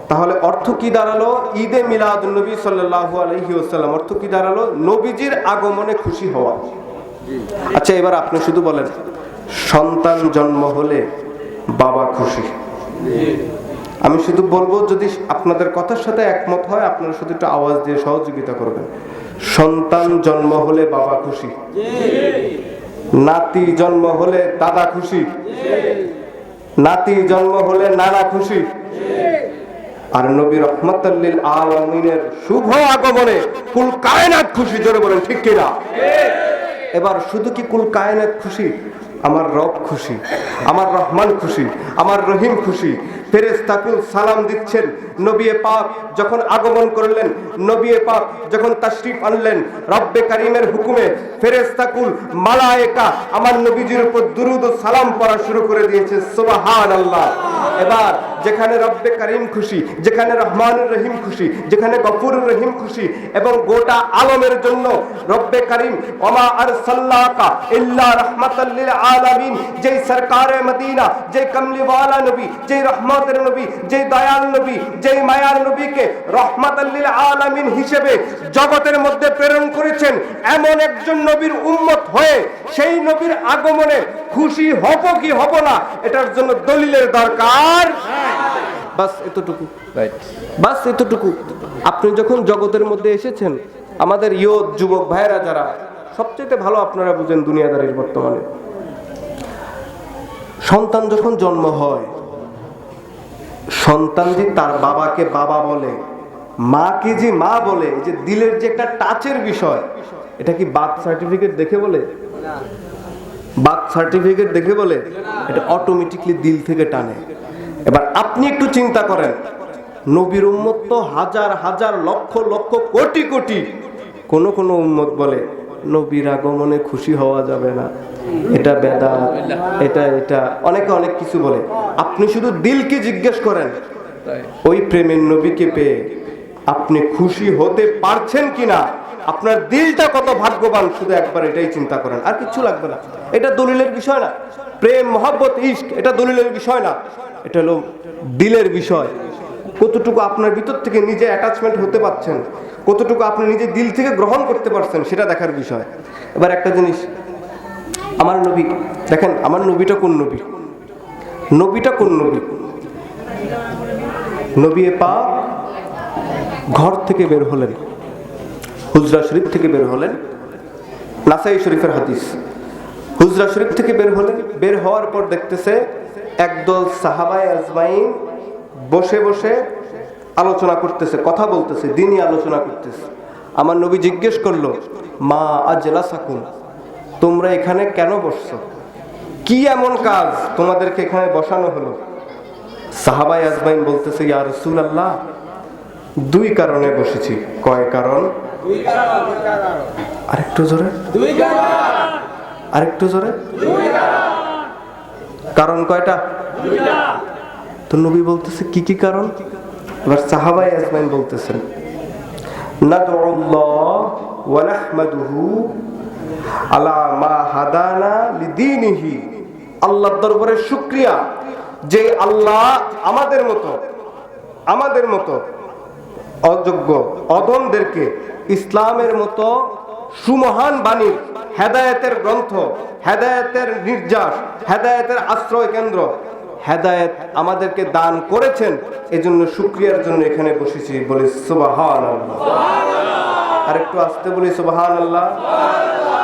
তাহলে অর্থ কি দাঁড়ালো? ঈদে মিলাদুন নবী সাল্লাল্লাহু আলাইহি ওয়াসাল্লাম অর্থ কি দাঁড়ালো? নবীজির আগমনে খুশি হওয়া। আচ্ছা, এবার আপনি শুধু বলেন, সন্তান জন্ম হলে বাবা খুশি? আমি শুধু বলবো, যদি আপনাদের কথার সাথে একমত হয় আপনারা শুধু একটু আওয়াজ দিয়ে সহযোগিতা করবেন। সন্তান জন্ম হলে বাবা খুশি, নাতি জন্ম হলে দাদা খুশি, নাতি জন্ম হলে নানা খুশি, আর নবী রহমাতুল লিল আলামিনের শুভ আগমনে কুল কায়নাত খুশি। জোরে বলেন ঠিক কিনা? এবার শুধু কি কুল কায়নাত খুশি? আমার রব খুশি, আমার রহমান খুশি, আমার রহিম খুশি। ফেরেশতাকুল সালাম দিচ্ছেন। নবী পাক যখন আগমন করলেন, নবী পাক যখন তাশরিফ আনলেন, রব্বে কারীমের হুকুমে ফেরেশতাকুল মালায়েকা আমার নবীজির উপর দুরূদ ও সালাম পড়া শুরু করে দিয়েছে। সুবহানাল্লাহ। এবার যেখানে রব্বে কারীম খুশি, যেখানে রহমানুর রহিম খুশি, যেখানে গফুরুর রহিম খুশি, এবং গোটা আলমের জন্য রব্বে কারীম ওমা আরসালনাকা ইল্লা রাহমাতাল লিল আলামিন, যেই সরকারে মদিনা, যেই কমলিওয়ালা নবী, যেই রহমতের নবী, যেই দয়াল নবী, যেই মায়ার নবীকে রহমাতাল লিল আলামিন হিসেবে জগতের মধ্যে প্রেরণ করেছেন, এমন একজন নবীর উম্মত হয়ে সেই নবীর আগমনে খুশি হব কি হব না, এটার জন্য দলিলের দরকার। বাস এতটুকু, বাস এতটুকু। আপনি যখন জগতের মধ্যে এসেছেন, আমাদের ইয়ত যুবক ভাইয়েরা যারা সবচেয়ে ভালো আপনারা বুঝেন দুনিয়াদারির বর্তমানে, সন্তান যখন জন্ম হয়, সন্তান যে তার বাবাকে বাবা বলে, মাকে যে মা বলে, যে দিলের যে একটা টাচের বিষয়, এটা কি বার্থ সার্টিফিকেট দেখে বলে? বার্থ সার্টিফিকেট দেখে বলে? এটা অটোমেটিকলি দিল থেকে টানে। এবার আপনি একটু চিন্তা করেন, নবীর উম্মত তো হাজার হাজার লক্ষ লক্ষ কোটি কোটি। কোন কোন উম্মত বলে নবীর আগমনে খুশি হওয়া যাবে না, এটা বেদাত, এটা এটা অনেকে অনেক কিছু বলে। আপনি শুধু দিলকে জিজ্ঞেস করেন, ওই প্রেমের নবীকে পেয়ে আপনি খুশি হতে পারছেন কিনা, আপনার দিলটা কত ভাগ্যবান, শুধু একবার এটাই চিন্তা করেন, আর কিছু লাগবে না। এটা দলিলের বিষয় না, প্রেম মহব্বত ইশক এটা দলিলের বিষয় না, এটা হলো দিলের বিষয়। কতটুকু আপনার ভিতর থেকে নিজে অ্যাটাচমেন্ট হতে পারছেন, কতটুকু আপনি নিজে দিল থেকে গ্রহণ করতে পারছেন, সেটা দেখার বিষয়। এবার একটা জিনিস, আমার নবী, দেখেন আমার নবীটা কোন নবী, নবীটা কোন নবী? নবী পাক ঘর থেকে বের হলেন, হুজরা শরীফ থেকে বের হলেন, নাসাই শরীফের হাদিস। হুজরা শরীফ থেকে বের হলেন, বের হওয়ার পর দেখতেছে একদল সাহাবায়ে আজমাইন বসে বসে আলোচনা করতেছে, কথা বলতেছে, দিনই আলোচনা করতেছে। আমার নবী জিজ্ঞেস করলো, মা আজলাসাকুম, তোমরা এখানে কেন বসছো? কি এমন কাজ তোমাদেরকে এখানে বসানো হলো? সাহাবায়ে আজমাইন বলতেছে, ইয়া রাসূলুল্লাহ, দুই কারণে বসেছি। কয় কারণ? আরেকটু জোরে, আরেকটু জোরে। কারণ কয়টা? তো নবী বলতেছে কি কি কারণ? এবার সাহাবায়ে আজমাইন বলতেছেন, নাদউল্লাহ ওয়া নাহমাদুহু আলা মা হাদানা লিদীনিহি, আল্লাহর দরবারে শুকরিয়া যে আল্লাহ আমাদের মতো অযোগ্য অধমদেরকে ইসলামের মতো সুমহান বাণী, হেদায়েতের গ্রন্থ, হেদায়েতের নির্যাস, হেদায়েতের আশ্রয় কেন্দ্র, হেদায়েত আমাদেরকে দান করেছেন। এজন্য শুকরিয়ার জন্য এখানে বসেছি। বলি সুবহানাল্লাহ। আর একটু আস্তে বলি সুবহানাল্লাহ।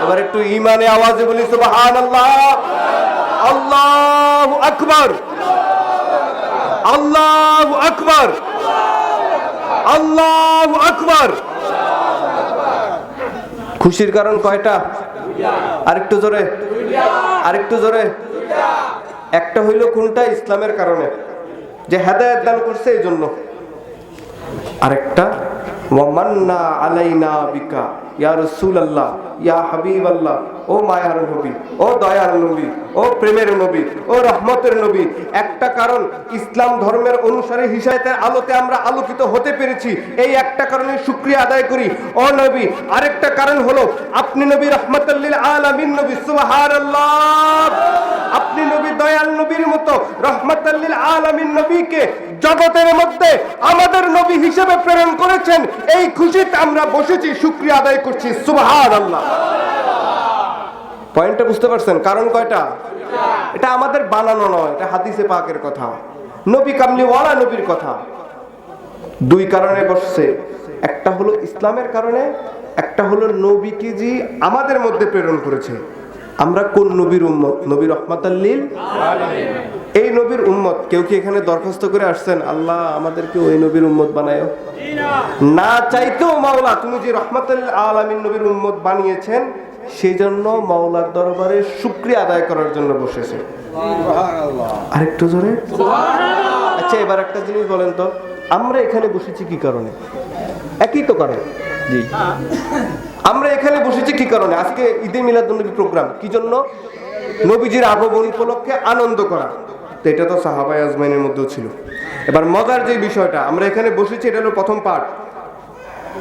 এবার একটু ঈমানে আওয়াজে বলি সুবহানাল্লাহ। আল্লাহু আকবার, আল্লাহু আকবার, আল্লাহু আকবার। খুশির কারণ কয়টা? আরেকটু জোরে, আরেকটু জোরে। একটা হইল কোনটা? ইসলামের কারণে, যে হেদায়েত দান করছে এই জন্য। আরেকটা ওয়ামান্না আলাইনা বিকা ইয়া রাসূলুল্লাহ ইয়া হাবিবাল্লাহ, ও মায়ার নবী, ও দয়ার নবী, ও প্রেমের নবী, ও রহমতের নবী। একটা কারণ ইসলাম ধর্মের অনুসারী হিসাবে আলোতে আমরা আলোকিত হতে পেরেছি, এই একটা কারণে শুকরিয়া আদায় করি ও নবী। আরেকটা কারণ হলো আপনি নবী রহমাতুল লিল আলামিন নবী, সুবহানাল্লাহ। আপনি নবী দয়াল নবীর মতো রহমাতুল লিল আলামিন নবীকে জগতের মধ্যে আমাদের নবী হিসেবে প্রেরণ করেছেন। এই খুশিতে আমরা বসেছি, শুকরিয়া আদায় করছি, সুবহানাল্লাহ। পয়েন্টটা বুঝতে পারছেন? কারণ কয়টা? এটা আমাদের বানানো নয়, এটা হাদিসে পাকের কথা, নবী কামলিওয়ালা নবীর কথা। দুই কারণে বসছে, একটা হলো ইসলামের কারণে, একটা হলো নবীকে জি আমাদের মধ্যে প্রেরণ করেছে। আমরা কোন নবীর উম্মত? নবী রহমাতুল লিল আলামিন। এই নবীর উম্মত। কেউ কি এখানে দরখাস্ত করে আসছেন, আল্লাহ আমাদেরকে ওই নবীর উম্মত বানায়ো? না চাইতেও মাওলা তুমি যে রহমাতুল লিল আলামিন নবীর উম্মত বানিয়েছেন, সেই জন্য মাওলার দরবারে শুকরিয়া আদায় করার জন্য বসেছে। আরেকটু জোরে। আচ্ছা এবার একটা জিনিস বলেন তো, আমরা এখানে বসেছি কি কারণে? একই তো কারণ। জি, আমরা এখানে বসেছি কি কারণে? আজকে ঈদে মিলাদুন্নবী প্রোগ্রাম, কি জন্য? নবীজির আগমন উপলক্ষে আনন্দ করা। তো এটা তো সাহাবায়ে আজমাইনের মধ্যেও ছিল। এবার মজার যে বিষয়টা, আমরা এখানে বসেছি, এটা হলো প্রথম পার্ট।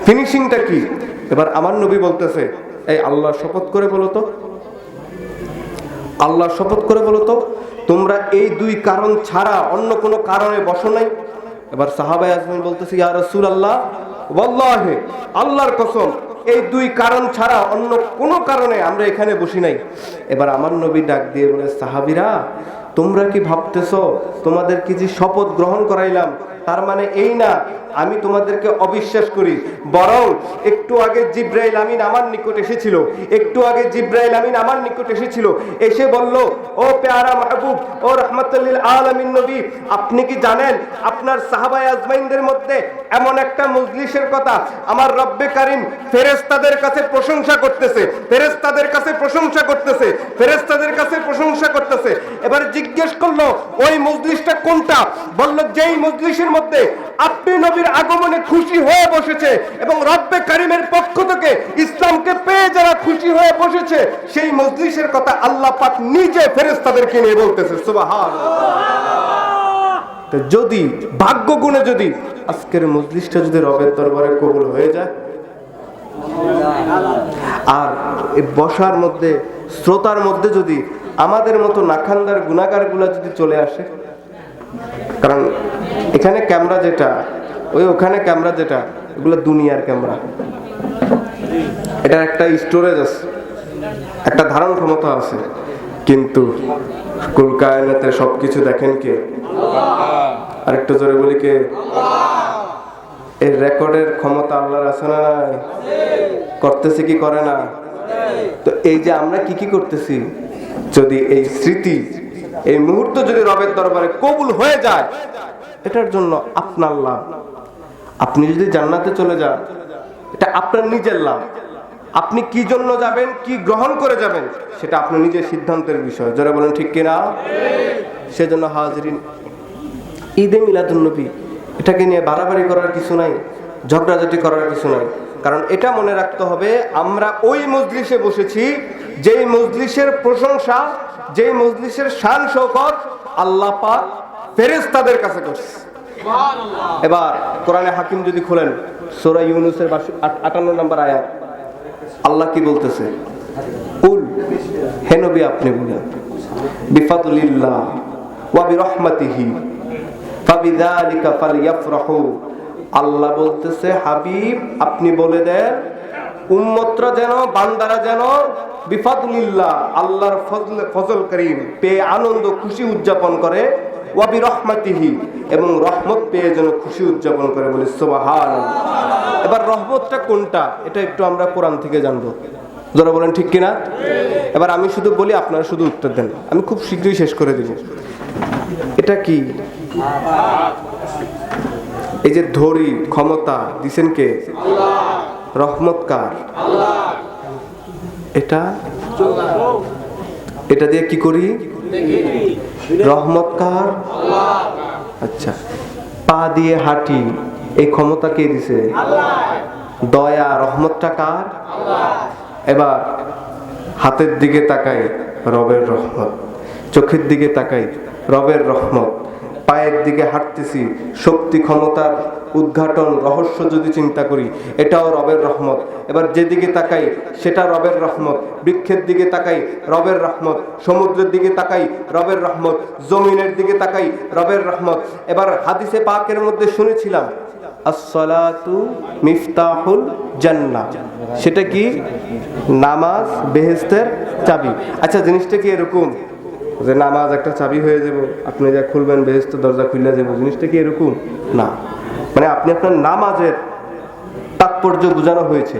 ফিনিশিংটা কি? এবার আমার নবী বলতেছে, এই আল্লাহ শপথ করে বলো তো, আল্লাহ শপথ করে বলো তো, তোমরা এই দুই কারণ ছাড়া অন্য কোনো কারণে বসো নাই? এবার সাহাবায়ে আজমাইন বলতেছে, ইয়া রাসূলুল্লাহ ওয়াল্লাহি, আল্লাহর কসম, এই দুই কারণ ছাড়া অন্য কোনো কারণে আমরা এখানে বসি নাই। এবার আমার নবী ডাক দিয়ে বলে, সাহাবীরা তোমরা কি ভাবতেছো তোমাদেরকে যে শপথ গ্রহণ করাইলাম তার মানে এই না আমি তোমাদেরকে অবিশ্বাস করি, বরং একটু আগে জিবরাইল আমিন আমার নিকট এসেছিল, একটু আগে জিবরাইল আমিন আমার নিকট এসেছিল, এসে বলল, ও প্যারা মাহবুব, ও রহমাতুল লিল আলামিন নবী, আপনি কি জানেন আপনার সাহাবায়ে আজমাইনদের মধ্যে এমন একটা মজলিসের কথা আমার রব্বে কারীম ফেরেশতাদের কাছে প্রশংসা করতেছে, ফেরেশতাদের কাছে প্রশংসা করতেছে, ফেরেশতাদের কাছে প্রশংসা করতেছে। এবার জিজ্ঞেস করলো, ওই মজলিসটা কোনটা? বলল, যেই মজলিসের মধ্যে আপনি নবীর আগমনে খুশি হয়ে বসেছে এবং রব্বে কারীমের পক্ষ থেকে ইসলামকে পেয়ে যারা খুশি হয়ে বসেছে, সেই মজলিসের কথা আল্লাহ পাক নিজে ফেরেশতাদেরকে নিয়ে বলতেছে, সুবহানাল্লাহ। তো যদি ভাগ্য গুণে যদি আজকের মজলিসটা যদি রবের দরবারে কবুল হয়ে যায়, আর এই বসার মধ্যে শ্রোতার মধ্যে যদি আমাদের মতো নাখান্দার গুনাহগার গুলা যদি চলে আসে, কারণ এখানে ক্যামেরা যেটা, ওখানে ক্যামেরা যেটা, এগুলো দুনিয়ার ক্যামেরা, এটার একটা স্টোরেজ আছে, একটা ধারণ ক্ষমতা আছে, কিন্তু কুল কায়নাতের সবকিছু দেখেন কে? আরেকটু জোরে বলি কে? এই রেকর্ডের ক্ষমতা আল্লাহর আছে না নাই? করতেছে কি করে না? তো এই যে আমরা কি কি করতেছি, যদি এই স্মৃতি, এই মুহূর্ত যদি রবের দরবারে কবুল হয়ে যায়, এটার জন্য আপনার লাভ। আপনি যদি জান্নাতে চলে যান, এটা আপনার নিজের লাভ। আপনি কি জন্য যাবেন, কি গ্রহণ করে যাবেন, সেটা আপনার নিজের সিদ্ধান্তের বিষয়। যারা বলেন ঠিক কিনা? সেজন্য হাজিরিন, ঈদে মিলাদুন্নবী এটাকে নিয়ে বাড়াবাড়ি করার কিছু নাই, ঝগড়াঝাটি করার কিছু নাই। কারণ এটা মনে রাখতে হবে, আমরা ওই মজলিসে বসেছি যেই মজলিসের প্রশংসা, যেই মজলিসের শান শৌকত আল্লাহ পাক ফেরেশতাদের কাছে করছে। এবার কোরআনে হাকিম যদি খোলেন, সূরা ইউনূসের 58 নম্বর আয়াত, আল্লাহ কি বলতেছে? কুল, হে নবী আপনি বলেন, বিফাদলিল্লাহ ওয়া বিরহমাতিহি ফাবিযালিকা ফালইফরাহু। আল্লাহ বলতেছে, হাবিব আপনি বলে দেন, উম্মতরা যেন, বান্দারা যেন বিফাদলিল্লাহ আল্লাহর ফজল করিম পেয়ে আনন্দ খুশি উদযাপন করে, ওয়া বিরহমাতিহি এবং রহমত পেয়ে যেন খুশি উদযাপন করে। বলি সুবহানাল্লাহ। এবার রহমতটা কোনটা, এটা একটু আমরা কোরআন থেকে জানবো। যারা বলেন ঠিক কিনা? এবার আমি শুধু বলি, আপনারা শুধু উত্তর দেন, আমি খুব শীঘ্রই শেষ করে দিব। এটা কি? এই যে ধরি, ক্ষমতা দিছেন কে? রহমত কার? এটা দিয়ে কি করি? রহমত কার? আচ্ছা, পা দিয়ে হাঁটি, এই ক্ষমতা কে দিছে? দয়া, রহমতটা কার? এবার হাতের দিকে তাকাই, রবের রহমত। চোখের দিকে তাকাই, রবের রহমত। পায়ের দিকে হাঁটতেছি, শক্তি ক্ষমতার উদ্ঘাটন রহস্য যদি চিন্তা করি, এটাও রবের রহমত। এবার যেদিকে তাকাই সেটা রবের রহমত। বৃক্ষের দিকে তাকাই, রবের রহমত। সমুদ্রের দিকে তাকাই, রবের রহমত। জমিনের দিকে তাকাই, রবের রহমত। এবার হাদিসে পাকের মধ্যে শুনেছিলাম, আসসালাতু মিফতাহুল জান্নাহ, সেটা কি? নামাজ বেহেশতের চাবি। আচ্ছা, জিনিসটা কি এরকম যে নামাজ একটা চাবি হয়ে যাব, আপনি যা খুলবেন বেহেশতের দরজা খুলে যাব? জিনিসটা কি এরকম না। মানে আপনি আপনার নামাজের তাৎপর্য বোঝানো হয়েছে।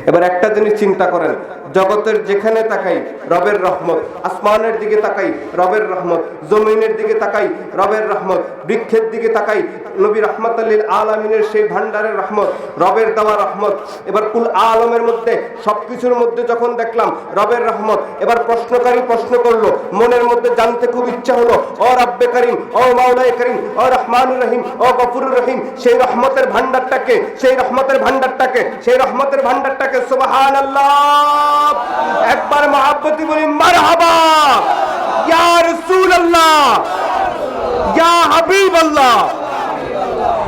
এবার একটা জিনিস চিন্তা করেন, জগতের যেখানে তাকাই রবের রহমত, আসমানের দিকে তাকাই রবের রহমত, জমিনের দিকে তাকাই রবের রহমত, বৃক্ষের দিকে তাকাই নবী রাহমাতুল লিল আলামিনের সেই ভান্ডারের রহমত, রবের দেওয়া রহমত। এবার কুল আলমের মধ্যে সবকিছুর মধ্যে যখন দেখলাম রবের রহমত, এবার প্রশ্নকারী প্রশ্ন করলো, মনের মধ্যে জানতে খুব ইচ্ছা হলো, ও রব্বে করিম, ও মাওলায়ে করিম, ও রহমানুর রহিম, ও গফুরুর রহিম, সেই রহমতের ভান্ডারটাকে, সেই রহমতের ভান্ডারটাকে, সেই রহমতের ভান্ডারটাকে। সুবহানাল্লাহ, একবার মহাব্বতি বলি মারহাবা, ইয়া রাসূলুল্লাহ, ইয়া হাবিবাল্লাহ।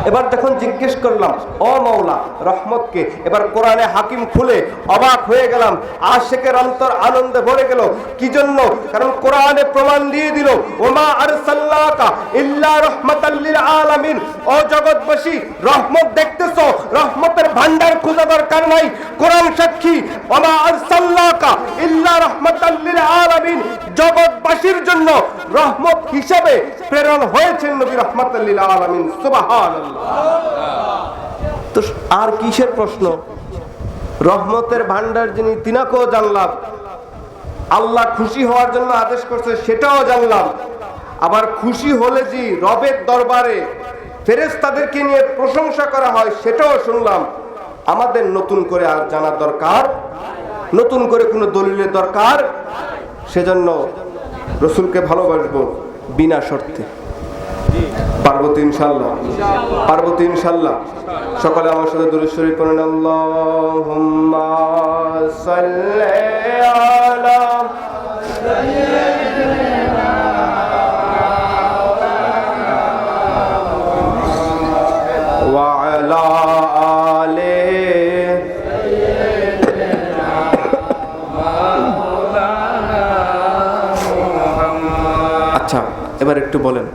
এবার যখন জিজ্ঞেস করলাম ও মাওলা রহমতকে, এবার কোরআনে হাকিম খুলে অবাক হয়ে গেলাম, আশিকের অন্তর আনন্দে ভরে গেল। কি জন্য? কারণ কোরআনে প্রমাণ দিয়ে দিল, ওমা আরসালনাকা ইল্লা রাহমাতাল লিল আলামিন। ও জগৎবাসী, রহমত দেখতেছো, রহমতের ভান্ডার খোঁজা দরকার নাই, কোরআন সাক্ষী, ওমা আরসালনাকা ইল্লা রাহমাতাল লিল আলামিন। জগৎবাসীর জন্য রহমত হিসেবে প্রেরণ হয়েছেন নবী রাহমাতাল লিল আলামিন। সুবহানাল্লাহ। তো আর কিসের প্রশ্ন? রহমতের ভান্ডার যিনি, তিনাকেও জানলাম। আল্লাহ খুশি হওয়ার জন্য আদেশ করছে, সেটাও জানলাম। আবার খুশি হলে যে রবের দরবারে ফেরেশতাদেরকে নিয়ে প্রশংসা করা হয়, সেটাও শুনলাম। আমাদের নতুন করে আর জানার দরকার, নতুন করে কোনো দলিলের দরকার। সেজন্য রসুলকে ভালোবাসবো বিনা শর্তে। পারবো তো ইনশাআল্লাহ? পারবো তো ইনশাআল্লাহ? সকলে আমার সাথে দুরূদ শরীফ পড়েন, আল্লাহুম্মা সাল্লি আলা ওয়া আলা আলি। আচ্ছা, এবার একটু বলেন,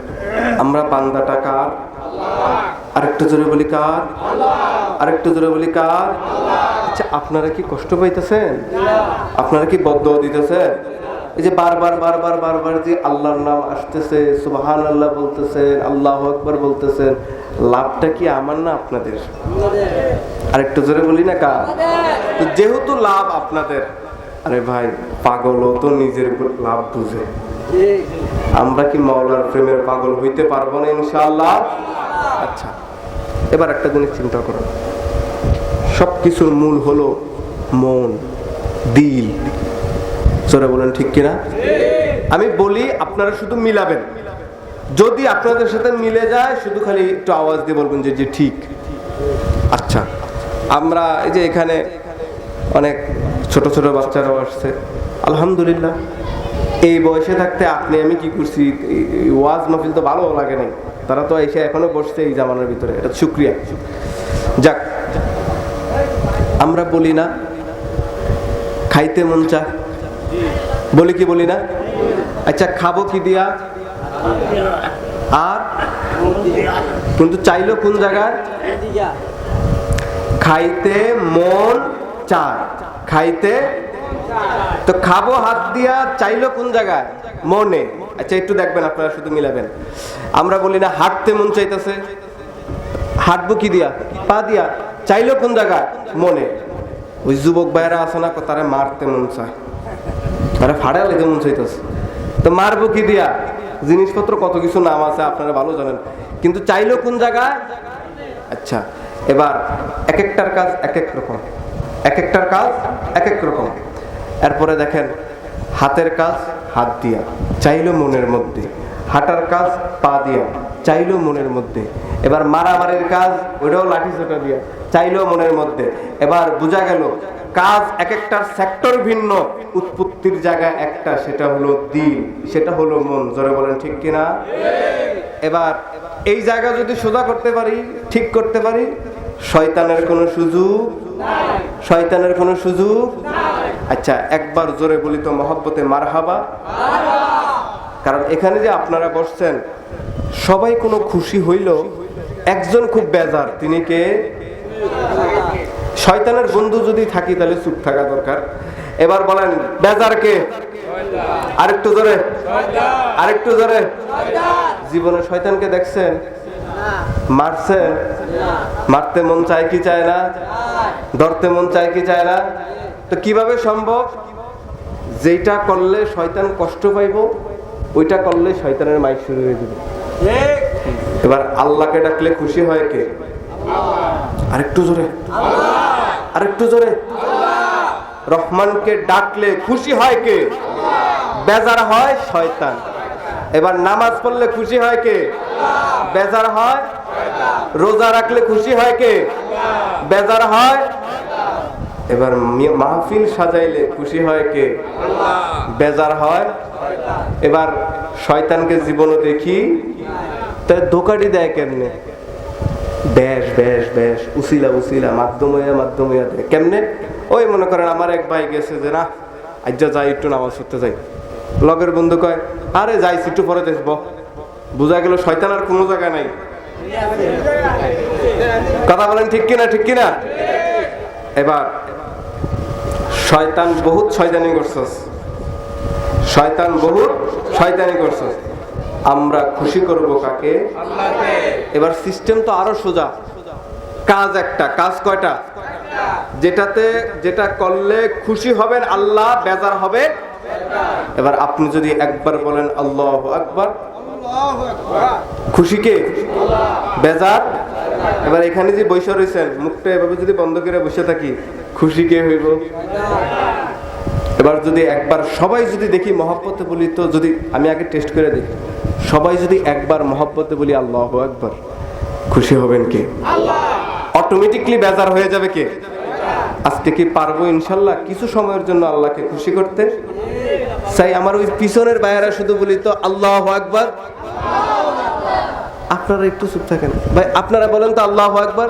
আমরা বান্দাটা কার? আরেকটু জোরে বলি কার? আরেকটু জোরে বলি কার? আচ্ছা, আপনারা কি কষ্ট পাইতেছেন? আপনারা কি বদদোয়া দিতেছেন? এই যে বারবার বারবার বারবার যে আল্লাহর নাম আসতেছে, সুবহানাল্লাহ বলতেছেন, আল্লাহু আকবার বলতেছেন, লাভটা কি আমার না আপনাদের? আরেকটু জোরে বলি না কার? তো যেহেতু লাভ আপনাদের, আরে ভাই পাগলও তো নিজের লাভ বুঝে। আমরা কি মাওলার প্রেমের পাগল হইতে পারবো না ইনশাআল্লাহ? আচ্ছা, এবার একটা জিনিস চিন্তা করো, সবকিছুর মূল হলো মন, দিল। জোরে বলেন ঠিক কিনা? আমি বলি, আপনারা শুধু মিলাবেন। যদি আপনাদের সাথে মিলে যায়, শুধু খালি একটু আওয়াজ দিয়ে বলবেন যে জি ঠিক। আচ্ছা, আমরা এই যে এখানে অনেক ছোট ছোট বাচ্চারাও আসছে, আলহামদুলিল্লাহ। এই বয়সে থাকতে আপনি আমি কি করছি, ওয়াজ মাহফিল তো ভালো লাগে নাই, তারা তো এসে এখনো বসছে এই জামানার ভিতরে, এটা শুকরিয়া। যাক, আমরা বলি না খাইতে মন চায়, বলি কি বলি না? আচ্ছা, খাবো কি দিয়া? আর কিন্তু চাইলো কোন জায়গায়? খাইতে মন চায়, খাইতে তো খাবো হাত দিয়া, চাইলো কোন জায়গায়? মনে। আচ্ছা, একটু দেখবেন আপনারা, শুধু মিলাবেন। আমরা বলি না হাঁটতে মন চাইতেছে, হাঁটবো কি দিয়া? পা দিয়া। চাইলো কোন জায়গায়? মনে। ওই যুবক ভাইয়েরা আছে না, তারা মারতে মন চায়, তারা ফাড়া লেগে মন চাইতেছে, তো মারবো কি দিয়া? জিনিসপত্র কত কিছু নাম আছে, আপনারা ভালো জানেন, কিন্তু চাইলো কোন জায়গায়? আচ্ছা, এবার এক একটার কাজ এক এক রকম, এক একটার কাজ এক এক রকম। এরপরে দেখেন, হাতের কাজ হাত দিয়া, চাইলো মনের মধ্যে। হাঁটার কাজ পা দিয়া, চাইলো মনের মধ্যে। এবার মারামারির কাজ, ওইটাও লাঠি সোটা দিয়া, চাইলো মনের মধ্যে। এবার বোঝা গেল কাজ এক একটার সেক্টর ভিন্ন, উৎপত্তির জায়গা একটা, সেটা হলো দিল, সেটা হলো মন। জোরে বলেন ঠিক কিনা? এবার এই জায়গা যদি সোজা করতে পারি, ঠিক করতে পারি, শয়তানের কোনো সুযোগ, শয়তানের কোনো সুযোগ। আচ্ছা, একবার জোরে বলি তো মহব্বতে মারহাবা। কারণ এখানে যে আপনারা বসছেন, সবাই কোনো খুশি হইল, একজন খুব বেজার, তিনি কে? শয়তানের বন্ধু যদি থাকি তাহলে চুপ থাকা দরকার। এবার বলেন বেজার কে? আরেকটু জোরে, আরেকটু জোরে। জীবনে শয়তানকে দেখছেন? মারছেন? মারতে মন চায় কি চায় না? ধরতে মন চায় কি চায় না? তো কিভাবে সম্ভব? যেটা করলে শয়তান কষ্ট পাইব, ওইটা করলে শয়তানের মাইক শুরু হয়ে যাবে। এবার আল্লাহকে ডাকলে খুশি হয় কে? আরেকটু জোরে, আরেকটু জোরে। রহমানকে ডাকলে খুশি হয় কে? বেজার হয় শয়তান। এবার নামাজ পড়লে খুশি হয় কে? বেজার হয়। রোজা রাখলে খুশি হয় কে? বেজার হয়। এবার মাহফিল সাজাইলে খুশি হয় কে? বেজার হয়। এবার শয়তানকে জীবনে দেখি, তাই ধোকাটি দেয় কেমনে? বেশ বেশ বেশ, উসিলা উসিলা, মাধ্যমইয়া দেয় কেমনে? ওই মনে করেন আমার এক ভাই গেছে যে না আজ্জা যাই একটু নামাজ পড়তে যাই, লগের বন্ধু কয় আরে যাইছি একটু পরে দেখবো। বোঝা গেল শয়তান আর কোনো জায়গা নাই। কথা বলেন ঠিক কিনা? ঠিক কিনা? এবার শয়তান বহুত শয়তানি করছস, শয়তান বহুত শয়তানি করছস। আমরা খুশি করব কাকে? আল্লাহকে। এবার সিস্টেম তো আরো সোজা। কাজ একটা, কাজ কয়টা? যেটাতে যেটা করলে খুশি হবেন আল্লাহ, বেজার হবে। এবার আপনি যদি একবার বলেন আল্লাহু আকবার, খুশি কে? বেজার। এবার এখানে যে বসে রয়েছেন, মুখটা এভাবে যদি বন্ধ করে বসে থাকি, খুশি কে হইব? এবার যদি একবার সবাই যদি দেখি মহব্বতে বলি, তো যদি আমি আগে টেস্ট করে দেখি, সবাই যদি একবার মহব্বতে বলি আল্লাহু আকবার, খুশি হবেন কে? আল্লাহ। অটোমেটিকলি বেজার হয়ে যাবে কে? আজকে কি পারবো ইনশাল্লাহ কিছু সময়ের জন্য আল্লাহকে খুশি করতে? চাই আমার ওই পিছনের ভাইয়েরা শুধু বলি তো আল্লাহু আকবার। আপনারা একটু চুপ থাকেন ভাই, আপনারা বলেন তো আল্লাহু আকবার।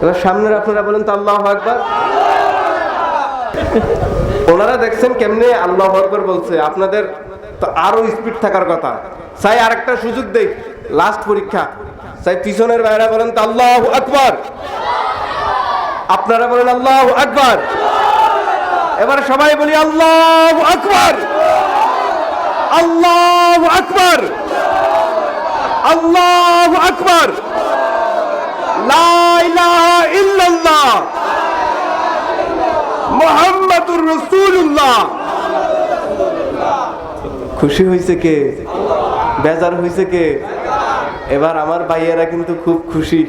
এবার সামনের আপনারা বলেন তো আল্লাহু আকবার। ওনারা দেখছেন কেমনে আল্লাহু আকবার বলছে, আপনাদের তো আরো স্পিড থাকার কথা। চাই আরেকটা সুযোগ দেই, লাস্ট পরীক্ষা। চাই পিছনের ভাইয়েরা বলেন তো আল্লাহু আকবার। আপনারা বলেন আল্লাহু আকবার। এবার সবাই বলি আল্লাহু আকবার, আল্লাহু আকবার, আল্লাহু আকবার, লা ইলাহা ইল্লাল্লাহ মুহাম্মাদুর রাসূলুল্লাহ। খুশি হয়েছে কে? বেজার হয়েছে কে? এবার আমার ভাইয়েরা কিন্তু খুব খুশি।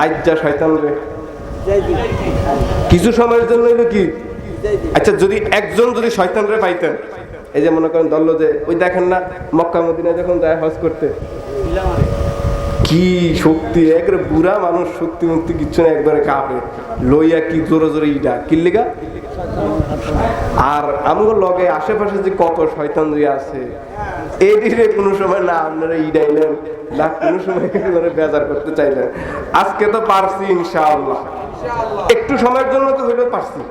আজ্জা শয়তান রে, কিছু সময়ের জন্য হইলো কি, আচ্ছা যদি একজন যদি শয়তান রে পাইতেন, এই যে মনে করেন ধরলো যে ওই দেখেন না মক্কা মদিনা যখন যায় হজ করতে, কি শক্তি, একবারে বুড়া মানুষ, শক্তি মুক্তি কিচ্ছু না, একবারে কাঁপে লইয়া কি জোরে জোরে ইডা কিল্লিগা। আর আমগো লগে আশেপাশে যে কত শয়তান আছে, এই দিকে কোনো সময় না আপনারা ইডাইলেন না কোনো সময় বেজার করতে চাইলেন। আজকে তো পারছি ইনশাআল্লাহ, একটু সময়ের জন্য তো হইলেও পারছি।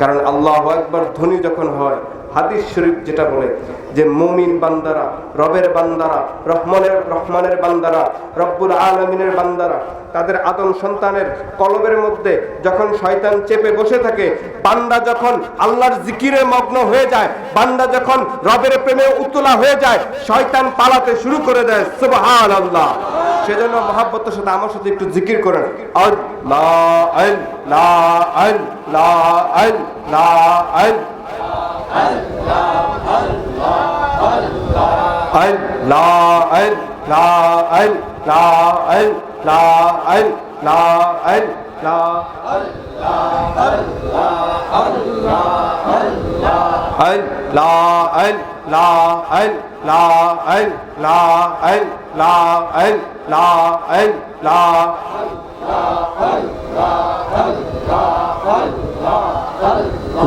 কারণ আল্লাহু আকবার ধ্বনি যখন হয়, হাদিস শরীফ যেটা বলে যে মুমিন বান্দারা, রবের বান্দারা, রহমানের বান্দারা, রব্বুল আলামিনের বান্দারা, তাদের আদম সন্তানের কলবের মধ্যে যখন শয়তান চেপে বসে থাকে, বান্দা যখন আল্লাহর জিকিরে মগ্ন হয়ে যায়, বান্দা যখন রবের প্রেমে উতলা হয়ে যায়, শয়তান পালাতে শুরু করে দেয়। সুবহানাল্লাহ। সেজন্য মহব্বতের সাথে আমার সাথে একটু জিকির করেন, আল্লাহ আল্লাহ আল্লাহ আল্লাহ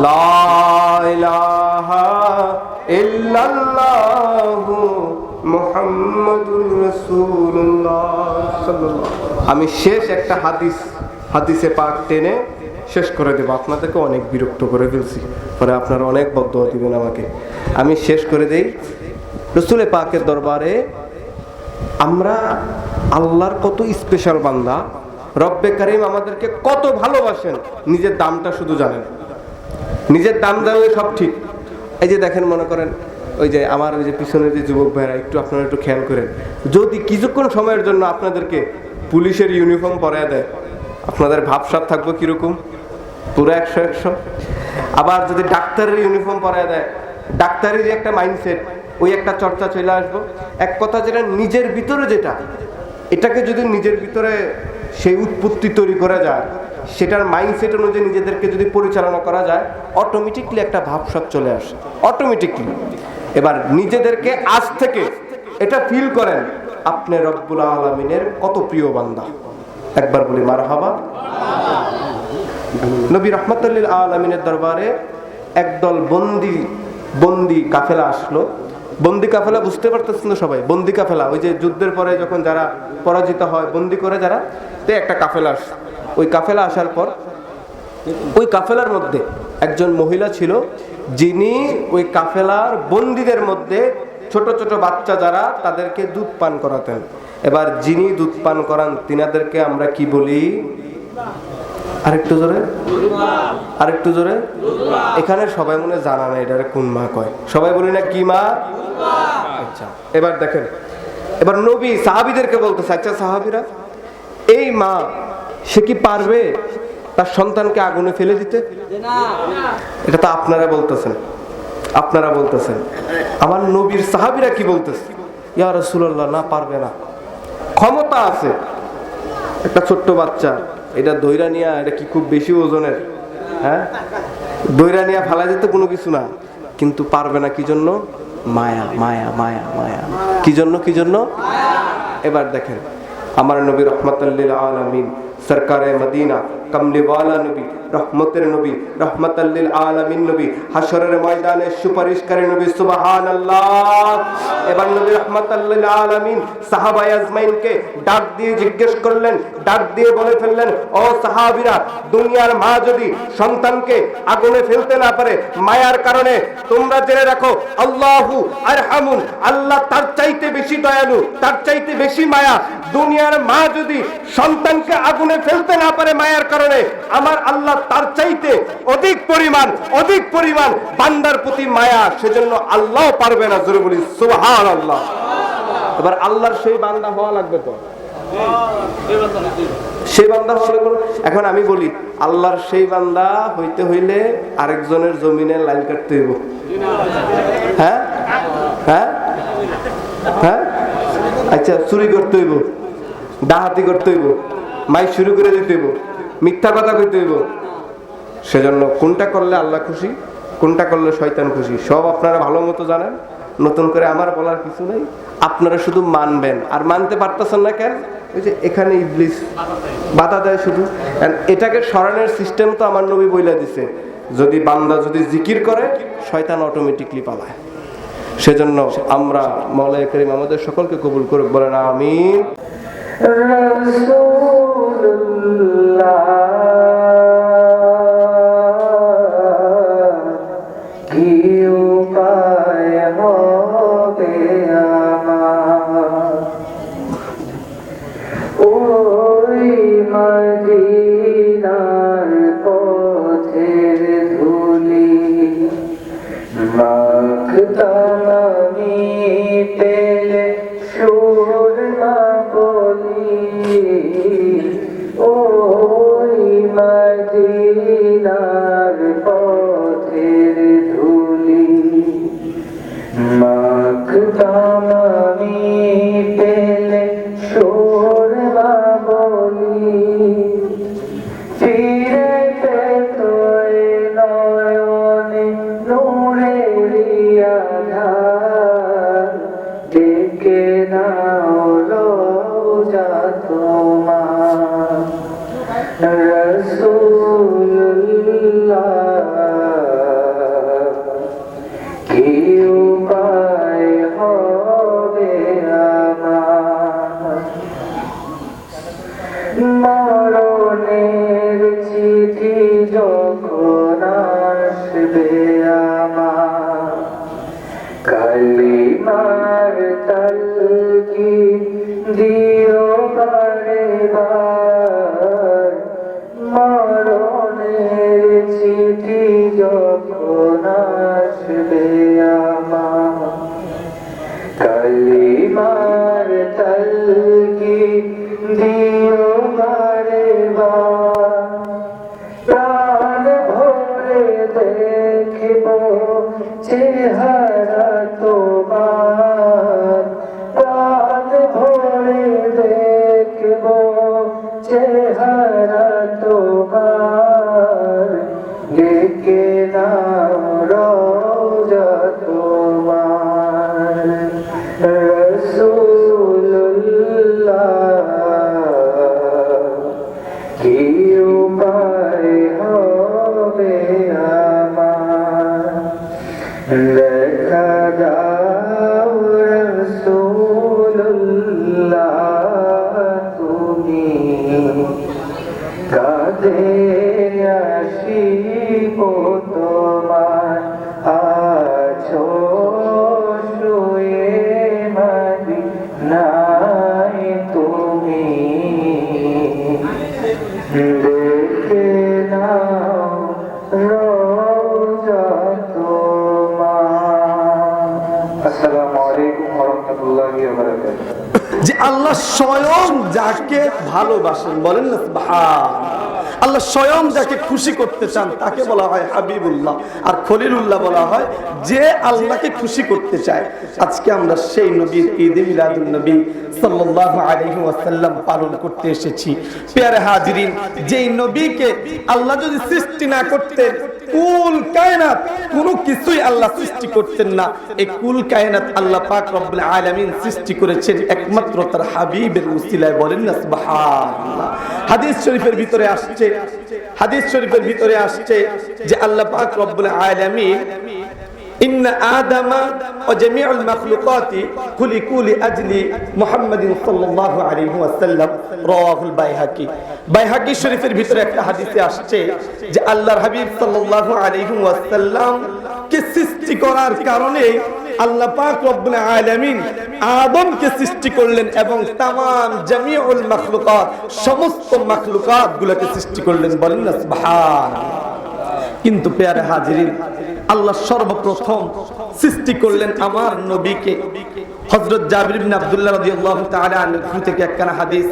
লা ইলাহা ইল্লাল্লাহু মুহাম্মাদুর রাসূলুল্লাহ সাল্লাল্লাহু। আমি শেষ একটা হাদিসে পাক টেনে শেষ করে দেব, আপনাদেরকে অনেক বিরক্ত করে ফেলছি, পরে আপনারা অনেক বদদোয়া দিবেন আমাকে। আমি শেষ করে দেই। রাসূল পাকের দরবারে আমরা আল্লাহর কত স্পেশাল বান্দা, রব্বে কারীম আমাদেরকে কত ভালোবাসেন, নিজের দামটা শুধু জানেন। নিজের দাম জানলে সব ঠিক। এই যে দেখেন, মনে করেন ওই যে আমার ওই যে পিছনের যে যুবক ভাইরা, একটু আপনারা একটু খেয়াল করেন, যদি কিছুক্ষণ সময়ের জন্য আপনাদেরকে পুলিশের ইউনিফর্ম পরায় দেয়, আপনাদের ভাবসাব থাকবো কিরকম? পুরো 100-100। আবার যদি ডাক্তারের ইউনিফর্ম পরায় দেয়, ডাক্তারের একটা মাইন্ডসেট, ওই একটা চর্চা চলে আসবো। এক কথা যেটা নিজের ভিতরে, যেটা এটাকে যদি নিজের ভিতরে সেই উৎপত্তি তৈরি করা যায়, সেটার মাইন্ডসেট অনুযায়ী নিজেদেরকে যদি পরিচালনা করা যায়, অটোমেটিকলি একটা ভাবসাব চলে আসে, অটোমেটিকলি। এবার নিজেদেরকে আজ থেকে এটা ফিল করেন, আপনি রব্বুল আলামিনের কত প্রিয় বান্দা। একবার বলি মারহাবা। নবী রাহমাতুল লিল আলামিনের দরবারে একদল বন্দি কাফেলা আসলো। বন্দি কাফেলা বুঝতে পারতেছেন তো সবাই? বন্দি কাফেলা ওই যে যুদ্ধের পরে যখন যারা পরাজিত হয়, বন্দি করে যারা, তো একটা কাফেলা আসে। ওই কাফেলা আসার পর ওই কাফেলার মধ্যে একজন মহিলা ছিল, যিনি ওই কাফেলার বন্দীদের মধ্যে ছোট ছোট বাচ্চা যারা, তাদেরকে দুধ পান করাতেন। এবার যিনি দুধ পান করান, তিনাদেরকে আমরা কি বলি? আরেকটু জোরে, আরেকটু জোরে। এখানে সবাই মনে জানা না এটারে কোন মা কয়, সবাই বলি না কি মা? আচ্ছা, এবার দেখেন, এবার নবী সাহাবীদেরকে বলতেছে, আচ্ছা সাহাবীরা, এই মা সে কি পারবে তার সন্তানকে আগুনে ফেলে দিতে? এটা তো আপনারা বলতেছেন, আপনারা বলতেছেন। আমার নবীর সাহাবীরা কি বলতেছে? ইয়া রাসূলুল্লাহ, না, পারবে না। ক্ষমতা আছে, একটা ছোট্ট বাচ্চা, এটা দইরা নিয়া, এটা কি খুব বেশি ওজনের? হ্যাঁ, দইরা নিয়া ফালা যেতে কোনো কিছু না, কিন্তু পারবে না। কি জন্য? মায়া, মায়া, মায়া, মায়া। কি জন্য? কি জন্য? এবার দেখেন, আমার নবী রহমাতুল লিল আলামিন, সরকারে মদিনা, কমলিওয়ালা নবী, রহমতের নবী, রহমাতুল লিল আলামিন নবী, হাশরের ময়দানে সুপারিশকারী নবী। সুবহানাল্লাহ। এবার নবী রহমাতুল লিল আলামিন সাহাবায়ে আজমাইনকে ডাক দিয়ে জিজ্ঞেস করলেন, ডাক দিয়ে বলে ফেললেন, ও সাহাবীরা, দুনিয়ার মা যদি সন্তানকে আগুনে ফেলতে না পারে মায়ার কারণে, তোমরা জেনে রাখো আল্লাহু আরহামুন, আল্লাহ তার চাইতে বেশি দয়ালু, তার চাইতে বেশি মায়া দুনিয়ার মা যদি সন্তানকে আগুনে ফেলতে না পারে মায়ের কারণে, আমার আল্লাহ তার চাইতে অধিক পরিমাণ বান্দার প্রতি মায়া, সেজন্য আল্লাহ পারবে না। জোরে বলি সুবহানাল্লাহ। এবার আল্লাহর সেই বান্দা হওয়া লাগবে তো, সেই বান্দা হওয়া লাগবে। এখন আমি বলি, আল্লাহর সেই বান্দা হইতে হইলে আরেকজনের জমিনে লাইন কাটতে হইব। হ্যাঁ হ্যাঁ হ্যাঁ, আচ্ছা, চুরি করতে হইব, ডাহাতি করতে হইব, মাইক শুরু করে দিতে হইব, মিথ্যা কথা কইতে হইব। সেজন্য কোনটা করলে আল্লাহ খুশি, কোনটা করলে শয়তান খুশি, সব আপনারা ভালো মতো জানেন। নতুন করে আমার বলার কিছু নেই, আপনারা শুধু মানবেন। আর মানতে পারতেছেন না কেন? ওই যে এখানে ইবলিস বাধা দেয় শুধু। এটাকে সরানোর সিস্টেম তো আমার নবী বইলা দিছে, যদি বান্দা যদি জিকির করে শয়তান অটোমেটিকলি পালায়। সেজন্য আমরা মাওলানা কারীম আমাদের সকলকে কবুল করুক, বলেন আমিন। মরণের চিঠি যখন আসবে আমার, কালিমার তালকিন দিও বারে বার। মরণের চিঠি যখন আসবে আমার, কালিমার তালকিন দিও বারে বার। প্রাণ ভরে দেখব চেহারা তোমার, প্রাণ ভরে দেখব চেহারা তোমার। ডেকে নাও রওজা তোমার, রাসূলুল্লাহ। কি উপায় হবে আমার, দেখা দাও রাসূলুল্লাহ। তুমি কাঁধে আসিব তোমার, আছো শুয়ে মদিনায় তুমি। দেখে নাও রওজা তোমার। আসসালামু আলাইকুম ওয়া রাহমাতুল্লাহি ওয়া বারাকাতুহু। যে আল্লাহ স্বয়ং যাকে ভালোবাসেন, বলেন না সুবহান। আল্লাহ স্বয়ং যাকে খুশি করতে চান তাকে বলা হয় হাবিবুল্লাহ, আর খলিলুল্লাহ বলা হয় যে আল্লাহকে খুশি করতে চায়। আজকে আমরা সেই নবীর ঈদে মিলাদুন নবী সাল্লাল্লাহু আলাইহি ওয়াসাল্লাম পালন করতে এসেছি। প্রিয় হাজিরিন, যেই নবীকে আল্লাহ যদি সৃষ্টি না করতেন, কুল কায়নাত কোনো কিছুই আল্লাহ সৃষ্টি করতেন না। এই কুল কায়নাত আল্লাহ পাক রব্বুল আলামিন সৃষ্টি করেছেন একমাত্র তার হাবিবের উসিলায়, বলেন না সুবহানাল্লাহ। হাদিস শরীফের ভিতরে আসছে যে আল্লাহ পাক রব্বুল আলামিন ইন্না আদামা ওয়া জামিউল মাখলুকাতি খুলিকু লিআজলি মুহাম্মাদিন সাল্লাল্লাহু আলাইহি ওয়াসাল্লাম, রাওয়াহুল বাইহাকি শরীফের ভিতরে একটা হাদিসে আসছে যে আল্লাহর হাবিব সাল্লাল্লাহু আলাইহি ওয়াসাল্লাম কে সৃষ্টি করার কারণে আল্লাহ পাক রব্বুল আলামিন আদমকে সৃষ্টি করলেন এবং তামাম জামিউল মাখলুকাত সমস্ত মাখলুকাত গুলোকে সৃষ্টি করলেন, বলেন না সুবহানাল্লাহ। কিন্তু প্যারে হাজিরিন, আল্লাহ সর্বপ্রথম সৃষ্টি করলেন আমার নবীকে। হযরত জাবির ইবনে আব্দুল্লাহ রাদিয়াল্লাহু তাআলা আনহু থেকে একখানা হাদিস,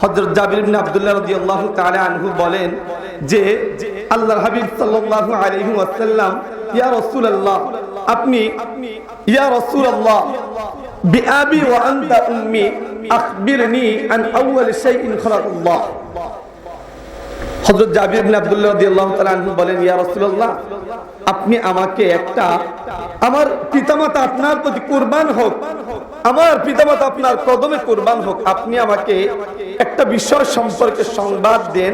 হযরত জাবির ইবনে আব্দুল্লাহ রাদিয়াল্লাহু তাআলা আনহু বলেন যে আল্লাহর হাবিব সাল্লাল্লাহু আলাইহি ওয়াসাল্লাম, ইয়া রাসূলুল্লাহ, আপনি ইয়া রাসূলুল্লাহ বিআবি ওয়া আনতা উম্মি আখবিরনি আন আউয়াল শাইইন খালাকাল্লাহ। হযরত জাবির ইবনে আব্দুল্লাহ রাদিয়াল্লাহু তাআলা আনহু বলেন, ইয়া রাসূলুল্লাহ, আপনি আমাকে একটা, আমার পিতামাতা আপনার প্রতি কুরবান হোক, আমার পিতামাতা আপনার কদমে কুরবান হোক, আপনি আমাকে একটা বিষয় সম্পর্কে সংবাদ দেন।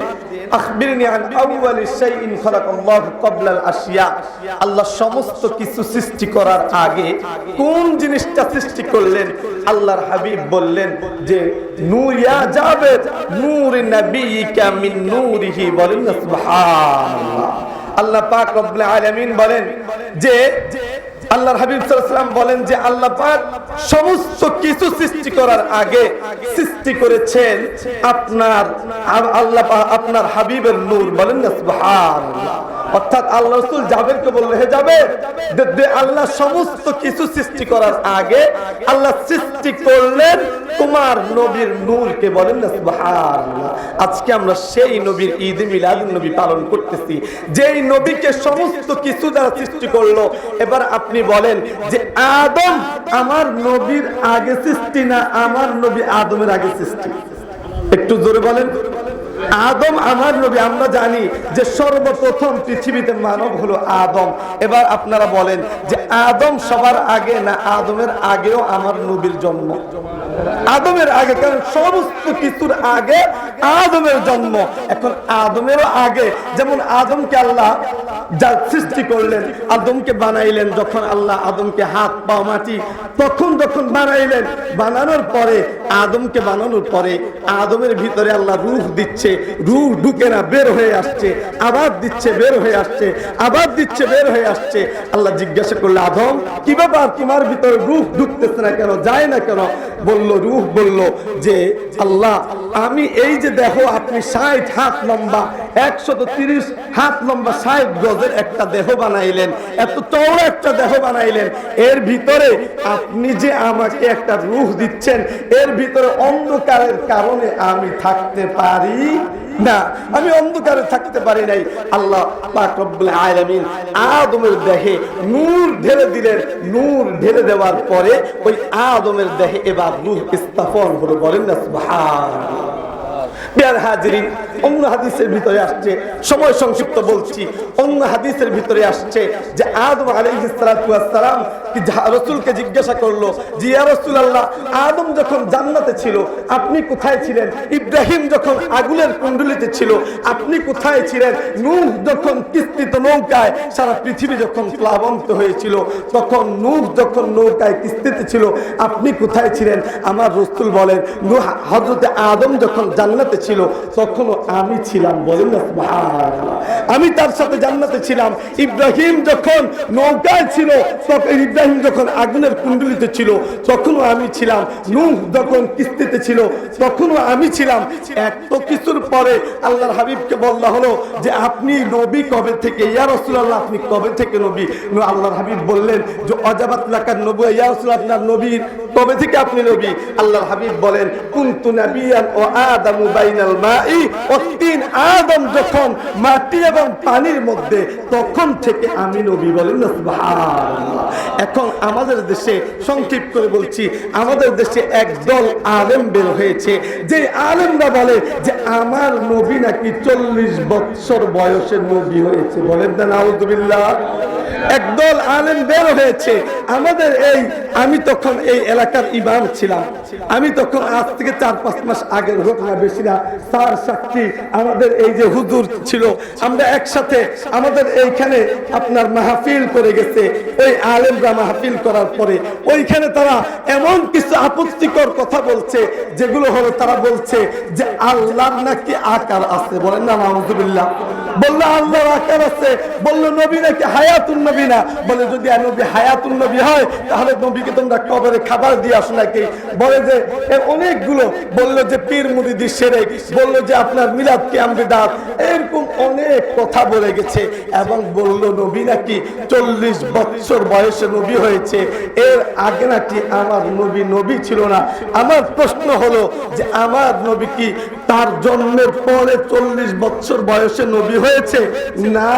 আখবিরনি আন আউয়ালি শাইইন খালাকাল্লাহু ক্বাবলাল আশিয়া। আল্লাহ সমস্ত কিছু সৃষ্টি করার আগে কোন জিনিসটা সৃষ্টি করলেন? আল্লাহর হাবিব বললেন যে নূর, ইয়া জাবির, নূর নবিয়িকা মিন নূরিহি, বলেন না সুবহানাল্লাহ। আল্লাহ পাক রব্বুল আলামিন বলেন যে আল্লাহর হাবিব সাল্লাল্লাহু আলাইহি ওয়াসাল্লাম বলেন যে আল্লাহ পাক সমস্ত কিছু সৃষ্টি করার আগে সৃষ্টি করেছেন আপনার আল্লাহ পাক আপনার হাবিবের নূর, বলেন না সুবহানাল্লাহ। অর্থাৎ আল্লাহ রাসূল জাবেরকে বললেন, হে জাবের, আল্লাহ সমস্ত কিছু সৃষ্টি করার আগে আল্লাহ সৃষ্টি করলেন তোমার নবীর নূরকে, বলেন না সুবহানাল্লাহ। আজকে আমরা সেই নবীর ঈদ মিলাদুন নবী পালন করতেছি, যেই নবীকে সমস্ত কিছু দ্বারা সৃষ্টি করলো। এবার আপনি বলেন যে আদম আমার নবীর আগে সৃষ্টি না আমার নবী আদমের আগে সৃষ্টি? একটু জোরে বলেন। আদম আমার নবী, আমরা জানি যে সর্বপ্রথম পৃথিবীতে মানব হলো আদম। এবার আপনারা বলেন যে আদম সবার আগে না আদমের আগেও আমার নবীর জন্ম? আদমের আগে, কারণ সমস্ত কিছুর আগে আদমের জন্ম। এখন আদমেরও আগে, যেমন আদমকে আল্লাহ যা সৃষ্টি করলেন, আদমকে বানাইলেন, যখন আল্লাহ আদমকে হাত পা মাটি তখন যখন বানাইলেন, বানানোর পরে আদমকে বানানোর পরে আদমের ভিতরে আল্লাহ রূহ দিচ্ছে, রূহ ঢুকে না, বের হয়ে আসছে, আবার দিচ্ছে, বের হয়ে আসছে, আবার দিচ্ছে, বের হয়ে আসছে। আল্লাহ জিজ্ঞাসা করলো, আদম কি ব্যাপার, তোমার ভিতরে রূহ ঢুকতেছে না কেন, যায় না কেন? বলল রূহ বলল যে আল্লাহ, আমি এই যে দেখো আপনি 60 হাত লম্বা, 130 হাত লম্বা, 60 গজের একটা দেহ বানাইলেন, এত চওড়া একটা দেহ বানাইলেন, এর ভিতরে আপনি যে আমাকে একটা রূহ দিচ্ছেন, এর ভিতরে অন্ধকারের কারণে আমি থাকতে পারি না, আমি অন্ধকারে থাকতে পারি নাই। আল্লাহ পাক রব্বুল আলামিন আদমের দেহে নূর ঢেলে দিলেন, নূর ঢেলে দেওয়ার পরে ওই আদমের দেহে এবার রূহ স্থাপন হলো, বলেন না সুবহানাল্লাহ। প্রিয় হাজিরিন, অন্য হাদিসের ভিতরে আসছে, সময় সংক্ষিপ্ত বলছি, অন্য হাদিসের ভিতরে আসছে যে আদম আলাইহিস সালাতু ওয়াস সালাম কি রাসূলকে জিজ্ঞাসা করলো যে ইয়া রাসূলুল্লাহ, আদম যখন জান্নাতে ছিল আপনি কোথায় ছিলেন? ইব্রাহিম যখন আগুনের কুণ্ডলিতে ছিল আপনি কোথায় ছিলেন? নূহ যখন কিস্তিত নৌকায় সারা পৃথিবী যখন প্লাবন্ত হয়েছিল, তখন নূহ যখন নৌকায় কিস্তিতে ছিল আপনি কোথায় ছিলেন? আমার রাসূল বলেন, নূহ হযরত আদম যখন জান্নাতে ছিল তখনও আমি ছিলাম, বলেন না সুবহানাল্লাহ। আমি তার সাথে জান্নাতে ছিলাম। ইব্রাহিম যখন নৌকায় ছিল, তখন ইব্রাহিম যখন আগুনের কুণ্ডলিতে ছিল তখনও আমি ছিলাম। নূহ যখন কিস্তিতে ছিল তখনও আমি ছিলাম। এত কিছুর পরে আল্লাহর হাবিবকে বলা হলো যে আপনি নবী কবে থেকে? ইয়া রাসূলুল্লাহ, আপনি কবে থেকে নবী? আল্লাহর হাবিব বললেন যে অজাবাত লাকান নবুওয়া, ইয়া রাসূলুল্লাহ, আপনার নবীর কবে থেকে আপনি নবী? আল্লাহর হাবিব বলেন কুনতু নাবিয়ান ও আদামু বাইনাল মাই ওয়া তিন, আদম যখন মাটি এবং পানির মধ্যে তখন থেকে আমি নবী, বলেন না সুবহানাল্লাহ। এখন আমাদের দেশে, সংক্ষিপ্ত করে বলছি, আমাদের দেশে একদল আলেম বের হয়েছে, যে আলেমরা বলে যে আমার নবী নাকি 40 বছর বয়সে নবী হয়েছে, বলেন না নাউযুবিল্লাহ। একদল আলেম বের হয়েছে আমাদের এই, আমি তখন এই এলাকার ইমাম ছিলাম, আমি তখন আজ থেকে 4-5 মাস আগের ঘটনা, বেশি না, তার সাক্ষী আমাদের এই যে হুজুর ছিল, আমরা একসাথে আমাদের এইখানে আপনার মাহফিল করে গেছে। ওই আলেমরা মাহফিল করার পরে ওইখানে তারা এমন কিছু আপত্তিকর কথা বলছে, যেগুলো হলো তারা বলছে যে আল্লাহর নাকি আকার আছে, বলেন না নাউযুবিল্লাহ। বললো আল্লাহর আকার আছে, বললো নবী নাকি হায়াতুন নবী না, বলে যদি নবী হায়াতুন নবী নবী হয় তাহলে নবীকে তোমরা কবরে খাবার দিয়ে আসো নাকি? বলে যে অনেকগুলো বললো যে পীর মুরিদি শিরক, বললো যে আপনার মিলাদ কিয়াম বিদআত, এরকম অনেক কথা বলে গেছে এবং বললো নবী নাকি 40 বছর বয়সে নবী হয়েছে, এর আগে নাকি আমার নবী ছিল না। আমার প্রশ্ন হলো যে আমার নবী কি তার জন্মের পরে 40 বছর বয়সে নবী হয়েছে, না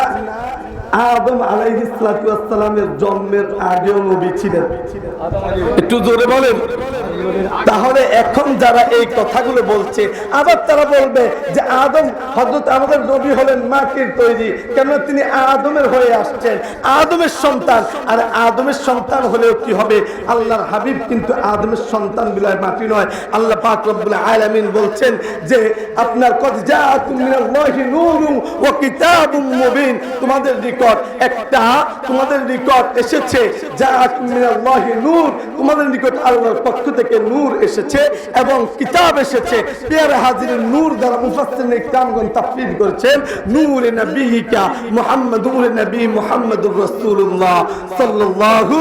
আদম আলাইহিস সালাতু ওয়াস সালামের জন্মের আগেও নবী ছিলেন? একটু জোরে বলেন। তাহলে এখন যারা এই কথাগুলো বলছে, আবার তারা বলবে যে আদম হযরত আমাদের নবী হলেন মাটির তৈরি, কেন তিনি আদমের হয়ে আসছেন, আদমের সন্তান। আর আদমের সন্তান হলেও কি হবে, আল্লাহর হাবিব কিন্তু আদমের সন্তান বিলায় মাটি নয়। আল্লাহ পাক রব্বুল আলামিন বলছেন যে আপনার কদ জাআকুম মিনাল্লাহি নূরুন ওয়া কিতাবুম মুবিন, তোমাদের নিকট এসেছে জাআকুম মিনাল্লাহি নূর, তোমাদের নিকট আল্লাহর পক্ষ থেকে নূর এসেছে এবং কিতাব এসেছে। প্রিয় হাজিরিন, নূর দ্বারা মুফাসসিরিন ইকরামগণ তাফসীর করেছেন নূরে নবিয়িকা মুহাম্মাদুর নবী মুহাম্মাদুর রাসূলুল্লাহ সাল্লাল্লাহু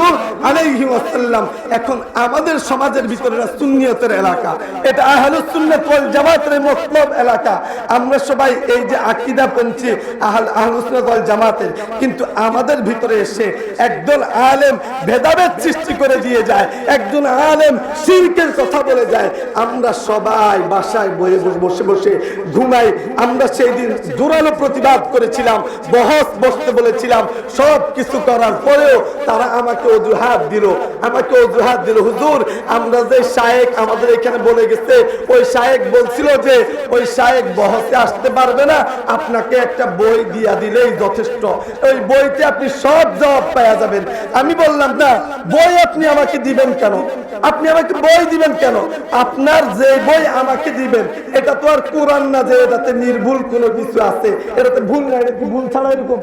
আলাইহি ওয়াসাল্লাম। এখন আমাদের সমাজের ভিতরে সুন্নিয়তের এলাকা, এটা আহলুস সুন্নাত ওয়াল জামাতের মতলব এলাকা। আমরা সবাই এই যে আকীদা পন্থী আহলুস সুন্নাত ওয়াল জামাতের, কিন্তু আমাদের ভিতরে এসে একজন আলেম ভেদাভেদ সৃষ্টি করে দিয়ে যায়, একজন আলেম শিরকের কথা বলে যায়। আমরা সবাই বাসায় বসে বসে ঘুমাই। আমরা সেই দিন জোরালো প্রতিবাদ করেছিলাম, বহস বসতে বলেছিলাম, সব কিছু করার পরেও তারা আমাকে অজুহাত দিল। হুজুর, আমরা যে শায়েখ আমাদের এখানে বলে গেছে, ওই শায়েখ বলছিল যে ওই শায়েখ বহসে আসতে পারবে না, আপনাকে একটা বই দিয়া দিলেই যথেষ্ট, ওই বইতে আপনি সব জবাব পাওয়া যাবেন। আমি বললাম না, বই আপনি আমাকে দিবেন কেন? আপনি আমাকে বই দিবেন কেন? আপনার যে বই আমাকে দিবেন এটা তো আর কোরআন না যে এটাতে নির্ভুল কোনো কিছু আছে, এটাতে ভুল নাই, ভুল ছাড়া এরকম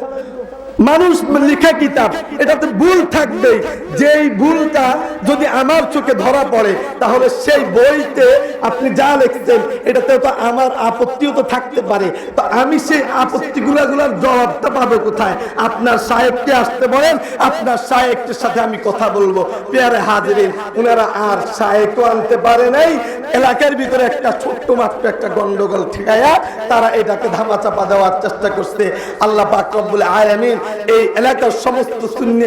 মানুষ লেখা কিতাব, এটাতে ভুল থাকবেই। যেই ভুলটা যদি আমার চোখে ধরা পড়ে তাহলে সেই বইতে আপনি যা লিখছেন এটাতে তো আমার আপত্তিও তো থাকতে পারে, তো আমি সেই আপত্তিগুলোর জবাবটা পাবো কোথায়? আপনার সাহেবকে আসতে বলেন, আপনার সাহেবের সাথে আমি কথা বলবো। প্রিয় হাজিরিন, ওনারা আর সাহেবও আনতে পারে নাই, এলাকার ভিতরে একটা ছোট্ট মাত্র একটা গন্ডগোল ঠেকায়া তারা এটাকে ধামাচাপা দেওয়ার চেষ্টা করছে। আল্লাহ পাক রব্বুল আলামিন এই এলাকার সমস্ত সুন্নি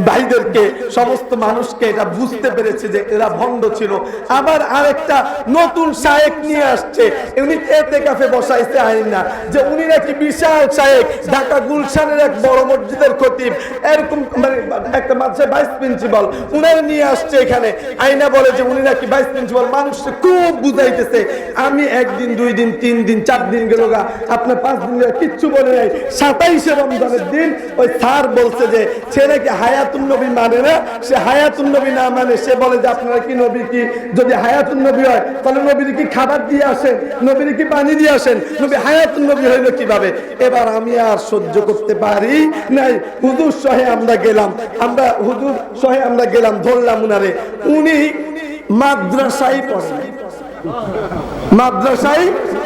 ভাইদেরকে, সমস্ত মানুষকে এটা বুঝতে পেরেছে যে এরা ভণ্ড ছিল। আবার আরেকটা নতুন শায়েখ নিয়ে আসছে, উনি এতেকাফে বসাইছে আইন না যে উনি নাকি বিশাল শায়েখ, ঢাকা গুলশানের এক বড় মসজিদের খতিব, এরকম মানে একটা মাদ্রাসার ভাইস প্রিন্সিপাল, উনারা নিয়ে আসছে এখানে। আইনা বলে যে উনি নাকি ভাইস প্রিন্সিপাল, মানুষকে খুব বুঝাইতেছে। আমি একদিন, 2 দিন, 3 দিন, 4 দিন গেল গা, আপনার 5 দিন কিচ্ছু বলে নাই। 27শে রমজানের দিন ওই স্যার বলছে যে সে নাকি হায়াতুন নবী মানে না, সে হায়াতুন নবী না মানে, সে বলে যে আপনারা কি নবী কি, যদি হায়াতুন নবী হয় তাহলে নবীর কি খাবার দিয়ে আসেন, নবীর কি পানি দিয়ে আসেন, নবী হায়াতুন নবী হইলো কিভাবে? এবার আমি আর সহ্য করতে পারি নাই, হুজুর সহে আমরা গেলাম, ধরলাম উনারে। উনি মাদ্রাসায়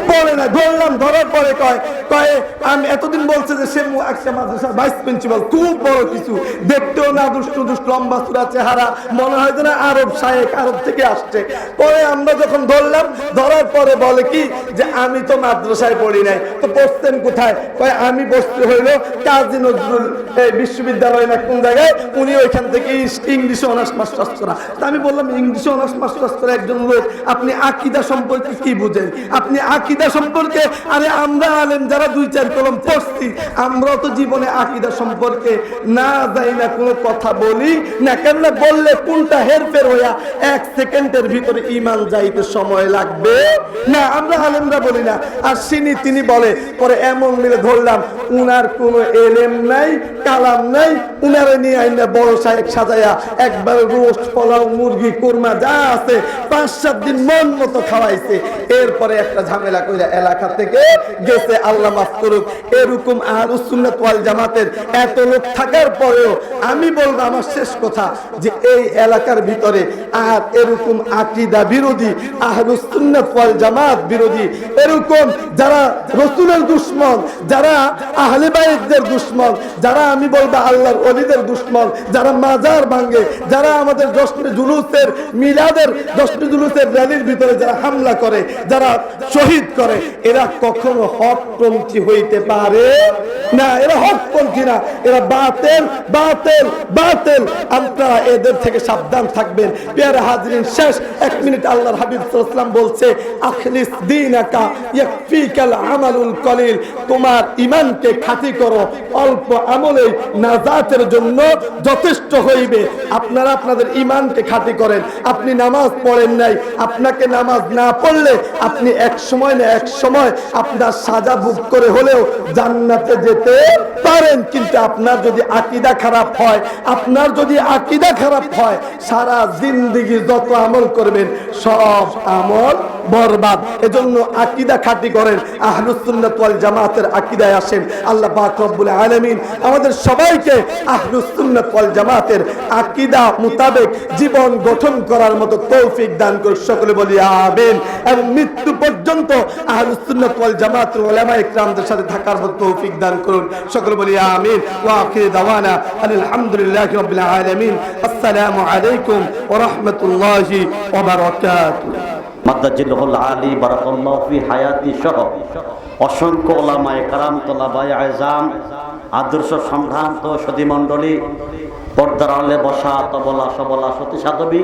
পড়ে না, ধরলাম, ধরার পরে কয় আমি এতদিন বলছে যে সে একটা মাদ্রাসার ভাইস প্রিন্সিপাল, খুব বড় কিছু, দেখতেও না দুষ্ট লম্বা চূড়া চেহারা, মনে হয় যে না আরব শায়েখ, আরব থেকে আসছে। পরে আমরা যখন ধরার পরে বলে কি যে আমি তো মাদ্রাসায় পড়ি নাই, তো পড়তেন কোথায়? কয় আমি বসতে হইল কাজী নজরুল বিশ্ববিদ্যালয় না কোন জায়গায়, উনি ওইখান থেকে ইংলিশে অনার্স মাস্টার্স করা। তা আমি বললাম ইংলিশে অনার্স মাস্টার্স করা একজন লোক, আপনি আকীদা সম্পর্কে কি বুঝেন? আপনি আকীদা সম্পর্কে, আরে আমরা আলেম যারা 2-4 কলম পড়ছি, আমরাও তো জীবনে আকীদা সম্পর্কে না যাই না, কোনো কথা বলি না। কেননা বললে কোনটা হেরফের হইয়া 1 সেকেন্ডের ভিতরে ঈমান যাইতে সময় লাগবে না, আমরা আলেমরা বলি না। আর তিনি বলে, পরে এমন মিলে ধরলাম উনার কোনো এলেম নাই, কালাম নাই, উনারে নিয়ে আইনা বড় শায়েখ সাজাইয়া একবার রোস্ট, পোলাও, মুরগি, কুরমা যা আছে 5-7 দিন মন মতো খাওয়াইছে। এরপরে একটা ঝামেলা কইরা এলাকা থেকে গেছে, আল্লাহ মাফ করুক। এরকম আহলুস সুন্নাত ওয়াল জামাতের এত লোক থাকার পরেও আমি বলবো, আমার শেষ কথা, যে এই এলাকার ভিতরে আর এরকম আকীদা বিরোধী, আহলুস সুন্নাত ওয়াল জামাত বিরোধী, এরকম যারা রাসূলের দুশমন, যারা আহলে বাইতদের দুশমন, যারা আমি বলবো আল্লাহর ওলিদের দুশমন, যারা মাজার ভাঙে, যারা আমাদের জশ্নে জুলুসের মিলাদের জশ্নে জুলুসের র্যালির ভিতরে যারা হামলা করে, যারা শহীদ করে, এরা কখনো হকপন্থী হইতে পারে না। এরা হকপন্থী না, এরা বাতিল বাতিল বাতিল। আপনারা এদের থেকে সাবধান থাকবেন। প্রিয় হাজিরিন, শেষ 1 মিনিট আল্লাহর হাবিব সাল্লাল্লাহু আলাইহি ওয়াসাল্লাম বলছে, আখলিস দীনাকা ইয়াকফিকাল আমালুল কলিল। তোমার ঈমানকে খাঁটি করো, অল্প আমলেই নাজাতের জন্য যথেষ্ট হইবে। আপনারা আপনাদের ঈমানকে খাঁটি করেন। আপনি নামাজ পড়েন নাই, আপনাকে নামাজ না পড়লে আপনি এক সময় না এক সময় আপনার সাজা ভোগ করে হলেও জান্নাতে যেতে পারেন। কিন্তু আপনার যদি আকীদা খারাপ হয়, আপনার যদি আকীদা খারাপ হয়, সারা জিন্দেগি যত আমল করবেন সব আমল বরবাদ। এজন্য আকীদা খাঁটি করেন, আহলুস সুন্নাত ওয়াল জামাতের আকীদায় আসেন। আল্লাহ পাক রব্বুল আলামিন আমাদের সবাইকে আহলুস সুন্নাত ওয়াল জামাতের আকীদা মোতাবেক জীবন গঠন করার মতো তৌফিক দান করুন। সকলে বলি আমিন। এবং মৃত্যু পর্যন্ত আহলুস সুন্নাত ওয়াল জামাতের উলামায়ে কিরামদের সাথে থাকার মতো তৌফিক দান করুন। সকলে বলি আমিন। ওয়া আখিরু দাওয়ানা আলহামদুলিল্লাহি রাব্বিল আলামিন। আসসালামু আলাইকুম ওয়া রাহমাতুল্লাহি ওয়া বারাকাতুহু। মাদ্দাজিল্লাহুল আলী বারাকাল্লাহু ফি হায়াতি সহ অসংখ্য ওলামায়ে কেরাম, তোলাবায়ে আযম, আদর্শ সম্ভ্রান্ত সতী মণ্ডলী, পর্দার আড়ালে বসা তবলা সবলা সতী সাধবী,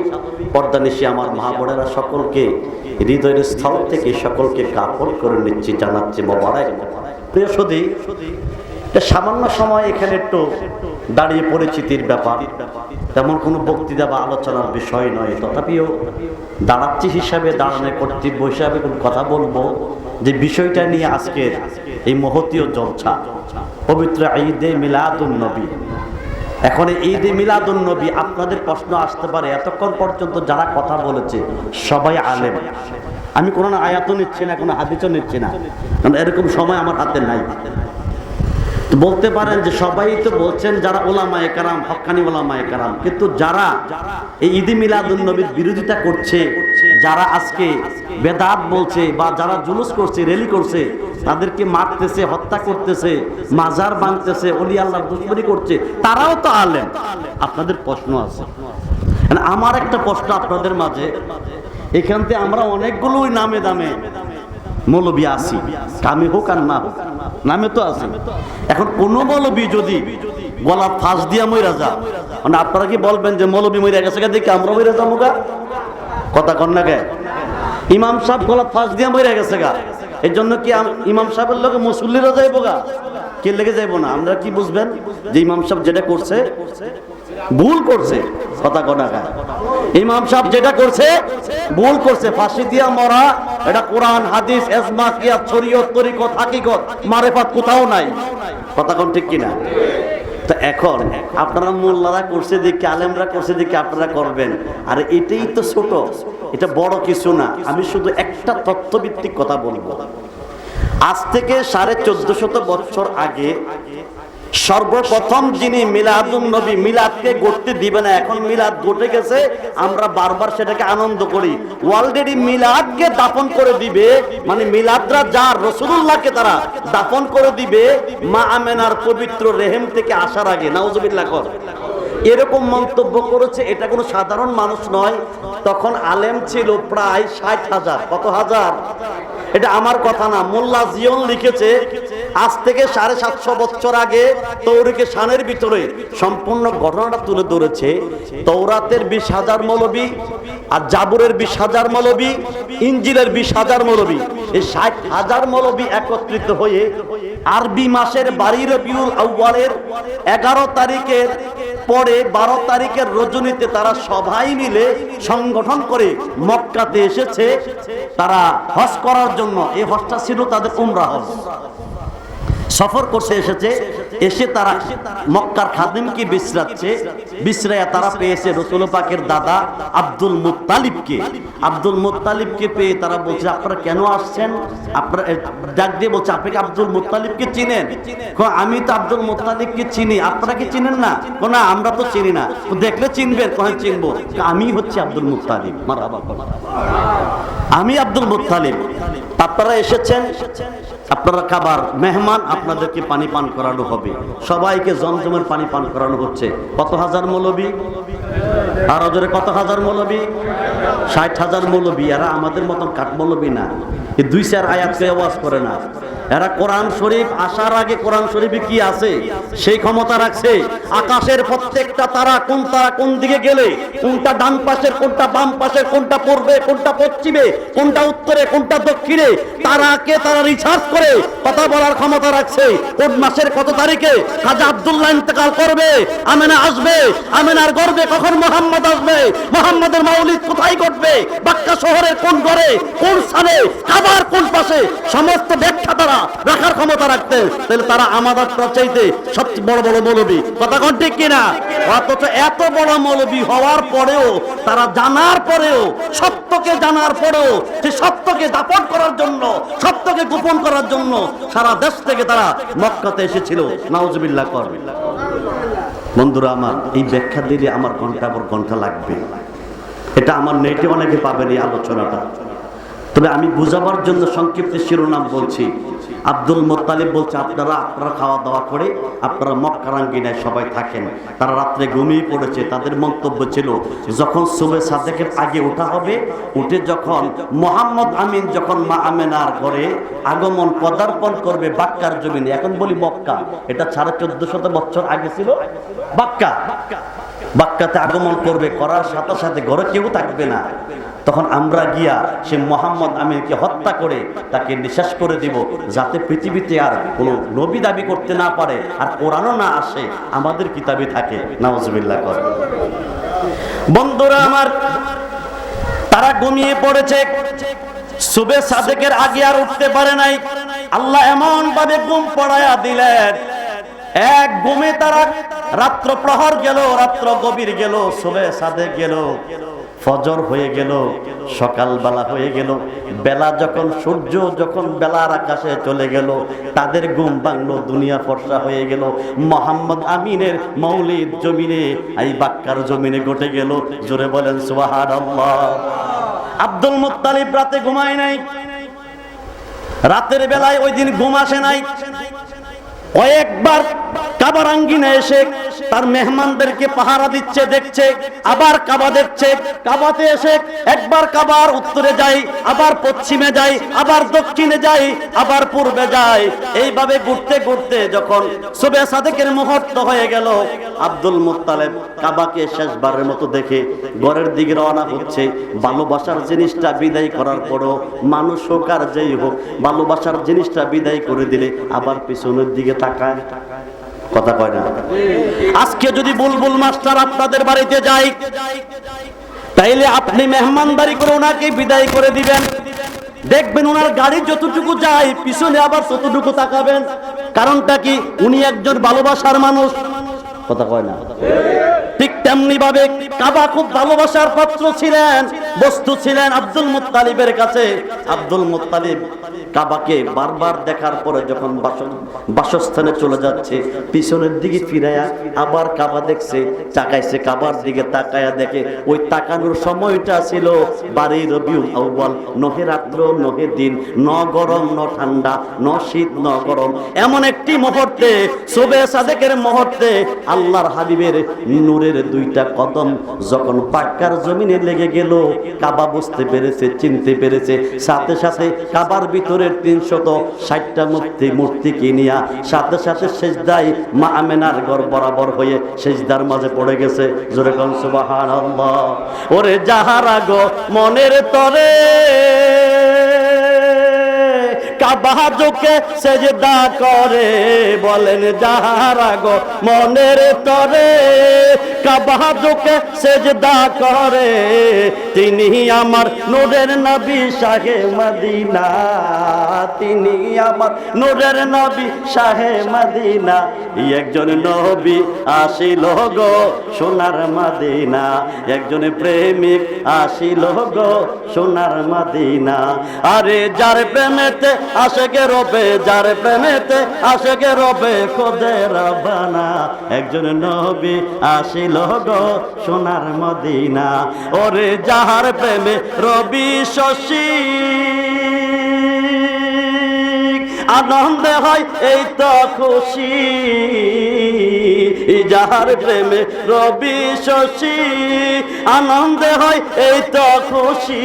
পর্দা নিশি আমার মা বোনেরা, সকলকে হৃদয়ের স্থল থেকে সকলকে কাপড় করে নিচ্ছি, জানাচ্ছি মোবারক। প্রিয় সতী, সামান্য সময় এখানে একটু দাঁড়িয়ে পরিচিতির ব্যাপার, তেমন কোনো বক্তৃতা বা আলোচনার বিষয় নয়। তথাপিও দাঁড়াচ্ছি হিসাবে, দাঁড়ানোর কর্তব্য হিসাবে কথা বলবো যে বিষয়টা নিয়ে আজকের এই মহতীয় জলসা, পবিত্র ঈদে মিলাদুন নবী। এখন ঈদে মিলাদুন নবী, আপনাদের প্রশ্ন আসতে পারে, এতক্ষণ পর্যন্ত যারা কথা বলেছে সবাই আলেম। আমি কোনো আয়াতও নিচ্ছি না, কোনো হাদিসও নিচ্ছি না, কারণ এরকম সময় আমার হাতে নাই। বলতে পারেন যে সবাই তো বলছেন যারা ওলামায়ে কেরাম, হক্কানি ওলামায়ে কেরাম, কিন্তু যারা এই ঈদে মিলাদুন নবীর বিরোধিতা করছে, যারা আজকে বেদাত বলছে বা যারা জুলুস করছে, র্যালি করছে, তাদেরকে মারতেছে, হত্যা করতেছে, মাজার ভাঙতেছে, ওলি আল্লাহর দুশমনি করছে, তারাও তো আলেম। আপনাদের প্রশ্ন আছে। আমার একটা প্রশ্ন আপনাদের মাঝে, এখান থেকে আমরা অনেকগুলোই নামে দামে মৌলবী আছি, কামে হোক আর না হোক, নামে তো আছে। এখন কোন মৌলবী যদি গলা ফাঁস দিয়া মইরা যা, মানে আপনারা কি বলবেন যে মৌলবী মইরা গেছে দেখে আমরা মইরা যাবো গা? কথা কন না গে? ইমাম সাহেব গলা ফাঁস দিয়া মইরা গেছে গা, এই জন্য কি ইমাম সাহেবের লোকে মুসল্লিরা যাইবো গা? কে লেগে যাইবো না? আমরা কি বুঝবেন যে ইমাম সাহেব যেটা করছে ভুল করছে? কথা কনা গা? ইমাম সাহেব যেটা করছে ভুল করছে, ফাঁসি দিয়া মরা, এটা কোরআন হাদিস ইজমা কিয়াস শরীয়ত তরিকত হাকিকত মারেফাত কোথাও নাই। কথা কোন ঠিক কিনা? তো এখন আপনারা মোল্লারা করছে দেখে, আলেমরা করছে দেখে আপনারা করবেন, আর এটাই তো ছোট, এটা বড় কিছু না। আমি শুধু একটা তথ্যভিত্তিক কথা বলবো। আজ থেকে 1450 বছর আগে সর্বপ্রথম যিনি মিলাদুন নবী, মিলাদকে গড়তে দিবে না, এখন মিলাদ ঘটে গেছে, আমরা বারবার সেটাকে আনন্দ করি। অলরেডি মিলাদকে দাফন করে দিবে, মানে মিলাদরা যার রাসূলুল্লাহকে তারা দাফন করে দিবে মা আমেনার পবিত্র রেহেম থেকে আসার আগে। নাউজুবিল্লাহ কর। এরকম মন্তব্য করেছে, এটা কোনো সাধারণ মানুষ নয়। তখন আলেম ছিল প্রায় 60,000। কত হাজার? এটা আমার কথা না, মোল্লা জিয়ন লিখেছে আজ থেকে 750 বছর আগে তৌরিকে শানের ভিতরে সম্পূর্ণ ঘটনাটা তুলে ধরেছে। তৌরাতের 20,000 মৌলবী, আর জাবুরের 20,000 মৌলবী, ইনজিলের 20,000 মৌলবী, এই 60,000 মৌলবী একত্রিত হয়ে আরবি মাসের 12 রবিউল আউয়ালের 11 তারিখের পরে 12 তারিখের রজনীতে তারা সবাই মিলে সংগঠন করে মক্কাতে এসেছে তারা হজ করার জন্য। এই হজটা ছিল তাদের উমরা হজ। সফর করতে এসেছে, এসে তারা মক্কার খাদিমকে বিশ্রাচ্ছে, বিশ্রায়া তারা পেয়েছে রসুল পাকের দাদা আব্দুল মুত্তালিবকে। আব্দুল মুত্তালিবকে পেয়ে তারা বলছে আপনারা কেন আসছেন? আপনারা ডাক দিয়ে বলছে আপনি কি আব্দুল মুত্তালিবকে চিনেন? আমি তো আব্দুল মুত্তালিবকে চিনি, আপনারা কি চিনেন না? না আমরা তো চিনি না। দেখলে চিনবেন? কখন চিনবো? আমি হচ্ছে আব্দুল মুত্তালিব। মারহাবা, আমি আব্দুল মুত্তালিব। আপনারা এসেছেন, আপনারা খাবার মেহমান, আপনাদেরকে পানি পান করানো হবে। সবাইকে জমজমের পানি পান করানো হচ্ছে। কত হাজার মৌলবী? আর জোরে কত হাজার মৌলবী? 60,000 মৌলবী। এরা আমাদের মতন কাঠ মৌলবী না, এই 2-4 আয়াতকে আওয়াজ করে না। এরা কোরআন শরীফ আসার আগে কোরআন শরীফে কি আছে সেই ক্ষমতা রাখছে। আকাশের প্রত্যেকটা তারা কোন দিকে গেলে, কোনটা ডান পাশের, কোনটা বাম পাশের, কোনটা পূর্বে, কোনটা পশ্চিমে, কোনটা উত্তরে, কোনটা দক্ষিণে, তারাকে তারা রিসার্চ করে কথা বলার ক্ষমতা রাখছে। কোন মাসের কত তারিখে খাজা আব্দুল্লাহ ইন্তেকাল করবে, আমেনা আসবে, আমেনার গর্ভে কখন মোহাম্মদ আসবে, মোহাম্মদের মাউলিদ কোথায় ঘটবে, মক্কা শহরের কোন ঘরে, কোন স্থানে, কাবার কোন পাশে, সমস্ত ব্যাখ্যা তারা রাখার ক্ষমতা রাখতেন। তাহলে তারা আমাদের চাইতে সবচেয়ে বড় বড় মৌলবী। কথা কোন ঠিক কিনা? অথচ এত বড় মৌলবী হওয়ার পরেও, তারা জানার পরেও, সত্যকে জানার পরেও, যে সত্যকে দাপন করার জন্য, সত্যকে গোপন করার জন্য সারা দেশ থেকে তারা মক্কাতে এসেছিল। নাউজুবিল্লাহ করবে। বন্ধুরা আমার, এই ব্যাখ্যা দিলে আমার ঘন্টার পর ঘন্টা লাগবে। এটা আমার নেটে অনেকে পাবেন এই আলোচনাটা। তবে আমি বুঝাবার জন্য সংক্ষিপ্ত শিরোনাম বলছি। আব্দুল মুত্তালিব বলছে আপনারা খাওয়া দাওয়া করে আপনারা মক্কার আঙ্গিনায় সবাই থাকেন। তারা রাত্রে ঘুমিয়ে পড়েছে। তাদের মন্তব্য ছিল যখন সুবে সাদেকের আগে ওঠা হবে, উঠে যখন মোহাম্মদ আমিন যখন মা আমেনার ঘরে আগমন পদার্পণ করবে বাক্কার জমিনে, এখন বলি মক্কা, এটা 1450 বছর আগে ছিল বাক্কাতে আগমন করবে, করার সাথে সাথে ঘরে কেউ থাকবে না। তখন আমরা গিয়া সে মোহাম্মদ আমিনকে হত্যা করে তাকে নিঃশ্বাস করে দিব, যাতে পৃথিবীতে আর কোনো নবী দাবি করতে না পারে, আর কোরআনও না আসে, আমাদের কিতাবে থাকে। নাউজুবিল্লাহ করে। বন্ধুরা আমার, তারা ঘুমিয়ে পড়েছে। সুবে সাদেকের আগে আর উঠতে পারে নাই। আল্লাহ এমন ভাবে ঘুম পড়ায়া দিলেন, এক ঘুমে তারা রাত্র প্রহর গেল, রাত্র গভীর গেল, সুবে সাদেক গেল, ফজর হয়ে গেল, সকালবেলা হয়ে গেল। বেলা যখন সূর্য যখন বেলার আকাশে চলে গেল, তাদের ঘুম ভাঙলো, দুনিয়া ফর্সা হয়ে গেল। মোহাম্মদ আমিনের মৌলিদ জমিনে, এই বাক্কার জমিনে ঘটে গেল। জোরে বলেন সুবহানাল্লাহ। আব্দুল মুত্তালিব রাতে ঘুমায় নাই। রাতের বেলায় ওই দিন ঘুম আসে নাই। কয়েকবার কাবার আঙ্গিনা এসে তার মেহমানদেরকে পাহারা দিচ্ছে, দেখছে, আবার কাবা দেখছে। কাবাতে এসে একবার কাবার উত্তরে যায়, আবার পশ্চিমে যায়, আবার দক্ষিণে যায়, আবার পূর্বে যায়। এইভাবে ঘুরতে ঘুরতে যখন সুবে সাদেকের মুহূর্ত হয়ে গেল, আব্দুল মুত্তালিব কাবাকে শেষবারের মতো দেখে ঘরের দিকে রওনা হচ্ছে। ভালোবাসার জিনিসটা বিদায় করার পরও, মানুষ হোক আর যেই হোক, ভালোবাসার জিনিসটা বিদায় করে দিলে আবার পিছনের দিকে তাকায়। কথা কয় না? আজকে যদি বুলবুল মাস্টার আপনাদের বাড়িতে যাই, তাইলে আপনি মেহমানদারি করে ওনাকে বিদায় করে দিবেন। দেখবেন ওনার গাড়ি যতটুকু যায় পিছনে আবার ততটুকু তাকাবেন। কারণটা কি? উনি একজন ভালোবাসার মানুষ। কথা কয় না? ঠিক তেমনি ভাবে কাবা খুব ভালোবাসার পাত্র ছিলেন, বস্তু ছিলেন আব্দুল মুত্তালিবের কাছে। আব্দুল মুত্তালিব কাবাকে বারবার দেখার পরে যখন বাসস্থানে চলে যাচ্ছে, পিছনের দিকে ফিরায়া আবার কাবা দেখছে, তাকাইছে, কাবার দিকে তাকায়া দেখে ওই তাকানোর সময়টা ছিল 12 রবিউল আউয়াল, নহে রাত্র নহে দিন, ন গরম ন ঠান্ডা, ন শীত ন গরম, এমন একটি মুহূর্তে, সুবে সাদেকের মুহূর্তে আল্লাহর হাবিবের নূরের 2টা কদম যখন পাক্কার জমিনে লেগে গেল, কাবা বুঝতে পেরেছে, চিনতে পেরেছে। সাথে সাথে কাবার ভিতরের 360টা মূর্তিকে নিয়া সাথে সাথে সেজদায় মা আমেনার ঘর বরাবর হয়ে সেজদার মাঝে পড়ে গেছে। জোরে কোন সুবহানাল্লাহ। ওরে যাহারা গো মনের তরে কাবা ঝুঁকে সেজদা করে, বলেন যাহারা গো মনের তরে, কাবা ঝুঁকে সেজদা করে, তিনি আমার নূরের নবী শাহে মদিনা, তিনি আমার নূরের নবী শাহে মদিনা। একজন নবী আসিল গো সোনার মদিনা, একজন প্রেমিক আসিল গো সোনার মদিনা। আরে যার প্রেমেতে আশেকে রবে, যার প্রেমেতে আশেকে রবে খোদে রব্বানা, একজন নবী আসিল গো সোনার মদিনা। ওরে যাহার প্রেমে রবি শশী আনন্দে হয় এই তো খুশি, যাহার প্রেমে রবি শশী আনন্দে হয় এই তো খুশি।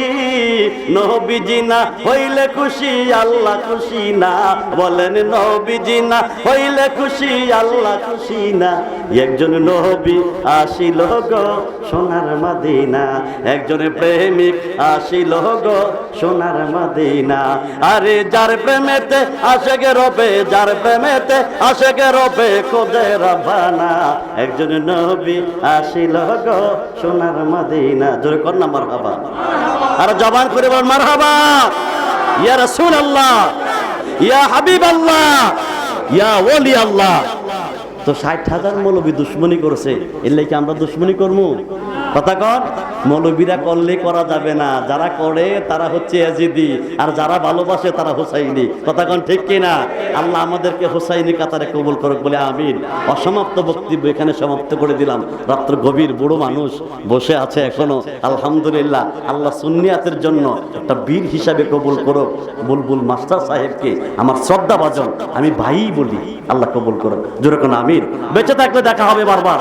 নবীজি না হইলে খুশি আল্লাহ খুশি না, বলেন নবীজি না হইলে খুশি আল্লাহ খুশি না। একজন নবী আসিল গো সোনার মদিনা, একজন প্রেমিক আসিল গো সোনার মদিনা। আরে যার প্রেমেতে আশেকে রবে, যার প্রেমেতে আশেকে রবে খোদে রব্বানা, একজন নবী আসিল গো সোনার মদিনা। জোরে কর না মারহাবা, আর জবান করে বল মারহাবা। ইয়া রাসূলুল্লাহ, ইয়া হাবিবাল্লাহ, ইয়া ওলি আল্লাহ। তো 60,000 মৌলবী দুশ্মনী করেছে, এর লাগি আমরা দুশ্মনী করবো? কথা কর, মৌলবীরা করলে করা যাবে না, যারা করে তারা হচ্ছে ইয়াজিদি, আর যারা ভালোবাসে তারা হুসাইনি। কথা কন ঠিক কিনা? আল্লাহ আমাদেরকে হুসাইনি কাতারে কবুল করুক বলে আমিন। অসমাপ্ত বক্তব্য এখানে সমাপ্ত করে দিলাম। রাত্র গভীর, বুড়ো মানুষ বসে আছে এখনো, আলহামদুলিল্লাহ। আল্লাহ সুন্নিয়াতের জন্য একটা বীর হিসাবে কবুল করুক। বুলবুল মাস্টার সাহেবকে আমার শ্রদ্ধা ভাজন, আমি ভাই বলি, আল্লাহ কবুল করুক। জোরে কোন আমিন। বেঁচে থাকলে দেখা হবে বারবার,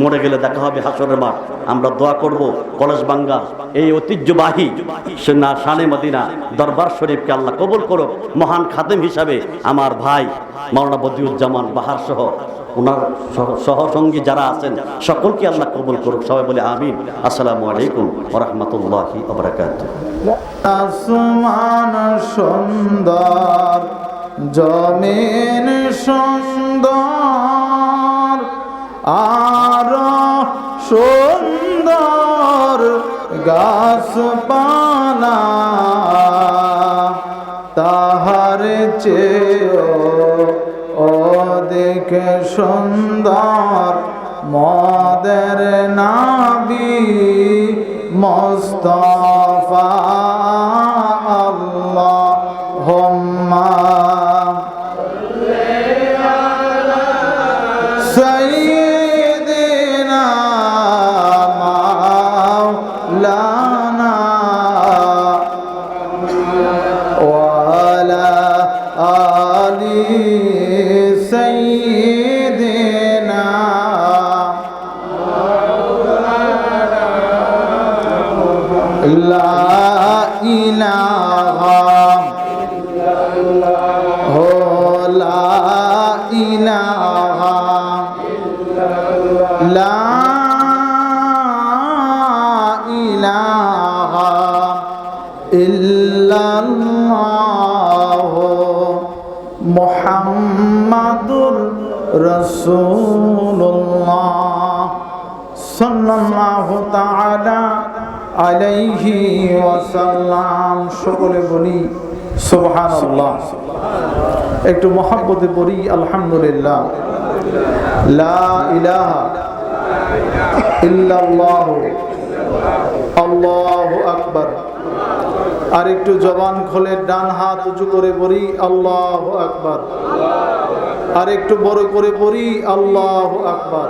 মরে গেলে দেখা হবে হাসরের মাঠ। আমরা দোয়া করব কলেজ বাঙ্গা এই ঐতিহ্যবাহী শানে মদিনা দরবার শরীফকে আল্লাহ কবুল করুক। মহান খাদেম হিসাবে আমার ভাই মাওলানা বদিউজ্জামান বাহার সহ ওনার সহসঙ্গী যারা আছেন সকলকে আল্লাহ কবুল করুক। সবাই বলে আমিন। আসসালামু আলাইকুম ওয়া রাহমাতুল্লাহি ওয়া বারাকাতুহু। আসমান সুন্দর, জমিন সুন্দর, আর সুন্দর গাছপালা, তাহার চেয়েও অধিক সুন্দর মদের নাবি মুস্তাফা। আল্লাহুম্মা সাইয়্যিদিনা মাওলানা ওয়া আলা আলি সাইয়্যিদিনা লা ইলাহা হো লা ইলাহা লা ইলাহা ইল্লাল্লাহ মুহাম্মাদুর রাসূলুল্লাহ সাল্লাল্লাহু তাআলা আলাইহি ওয়াসাল্লাম। সকলে বলি সুবহানাল্লাহ। একটু মহব্বতে পড়ি আলহামদুলিল্লাহ। লা ইলাহা ইল্লাল্লাহ আল্লাহু আকবার। আর একটু জবান খুলে ডান হাত উঁচু করে পড়ি আল্লাহু আকবার। আর একটু বড় করে পড়ি আল্লাহু আকবার।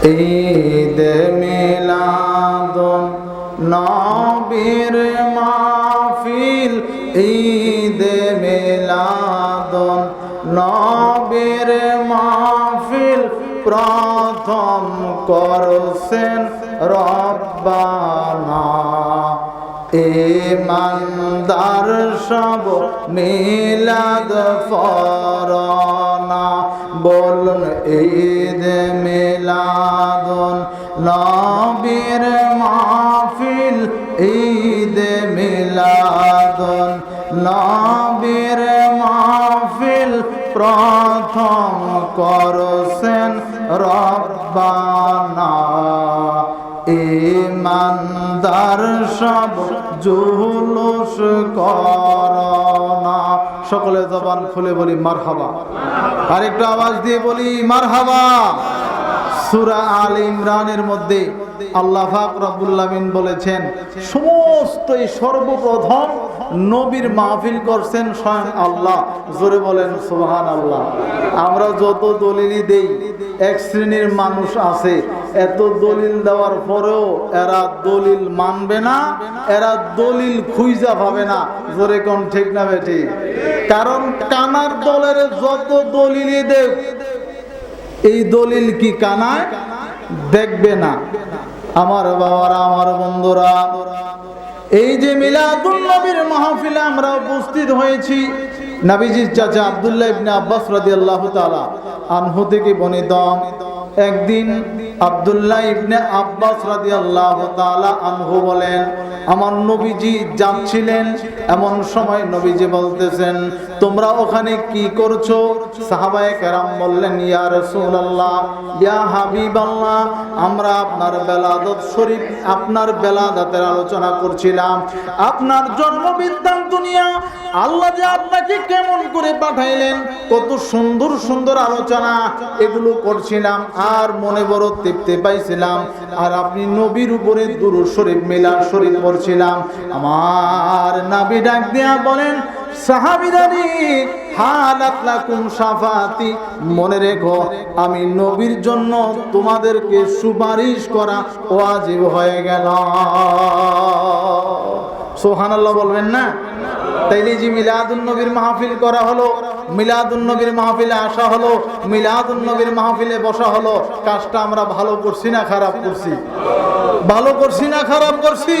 ঈদ মিলাদুন নবীর মাহফিল, ঈদ মিলাদুন নবীর মাহফিল প্রথম করছেন রব্বানা। ইমানদার সব মিলাদ ফরনা, বলুন ঈদ মিলাদুন নবীর মাহফিল, ঈদ মিলাদুন নবীর মাহফিল প্রথম করছেন রব্বানা, ইমানদার সব জুলুস করোনা। সকলে জবান খুলে বলি মারহাবা, আর একটু আওয়াজ দিয়ে বলি মারহাবা। সূরা আলে ইমরানের মধ্যে আল্লাহ পাক রব্বুল আমিন বলেছেন, সমস্ত সর্বপ্রথম নবীর মাহফিল করছেন স্বয়ং আল্লাহ। জোরে বলেন সুবহানাল্লাহ। আমরা যত দলিলই দেই, এক শ্রেণীর মানুষ আছে এত দলিল দেওয়ার পরেও এরা দলিল মানবে না, এরা দলিল খুঁজা পাবে না। জোরে কোন ঠিক না বেঠিক? কারণ কানার দলের যত দলিলই দেখ, এই দলিল কি কানায় দেখবে না। আমার বাবারা, আমার বন্ধুরা, এই যে মিলাদুন নবীর মাহফিলে আমরা উপস্থিত হয়েছি, নবীজির চাচা আব্দুল্লাহ ইবনে আব্বাস রাদিয়াল্লাহু তাআলা আনহু থেকে বর্ণিত, একদিন আব্দুল্লাহ ইবনে আব্বাস রাদিয়াল্লাহু তাআলা আনহু বলেন, আমার নবীজি যাচ্ছিলেন, এমন সময় নবীজি বলতেছেন, তোমরা ওখানে কি করছো? সাহাবায়ে কেরাম বললেন, ইয়া রাসূলুল্লাহ, ইয়া হাবিবাল্লাহ, আমরা আপনার বেলাদত শরীফ, আপনার বেলাদতের আলোচনা করছিলাম। আপনার জন্ম বৃত্তান্ত নিয়া আল্লাহ যে আপনাকে কেমন করে পাঠাইলেন, কত সুন্দর সুন্দর আলোচনা, এগুলো করছিলাম আর মনে বড় তৃপ্তি পাইছিলাম। আর আপনি নবীর উপরে দুরূদ শরীফ, মিলাদ শরীফ পড়ছিলাম। আমার নবী ডাক দিয়া বলেন, সাহাবীরানি হালাত লাকুম শাফাতি, মনে রেখো আমি নবীর জন্য তোমাদেরকে সুপারিশ করা ওয়াজিব হয়ে গেল। সুবহানাল্লাহ বলবেন না? তাইলে যে মিলাদুন নবীর মাহফিল করা হলো, মিলাদুন নবীর মাহফিলে আসা হলো, মিলাদুন নবীর মাহফিলে বসা হলো, কাজটা আমরা ভালো করছি না খারাপ করছি? ভালো করছি না খারাপ করছি?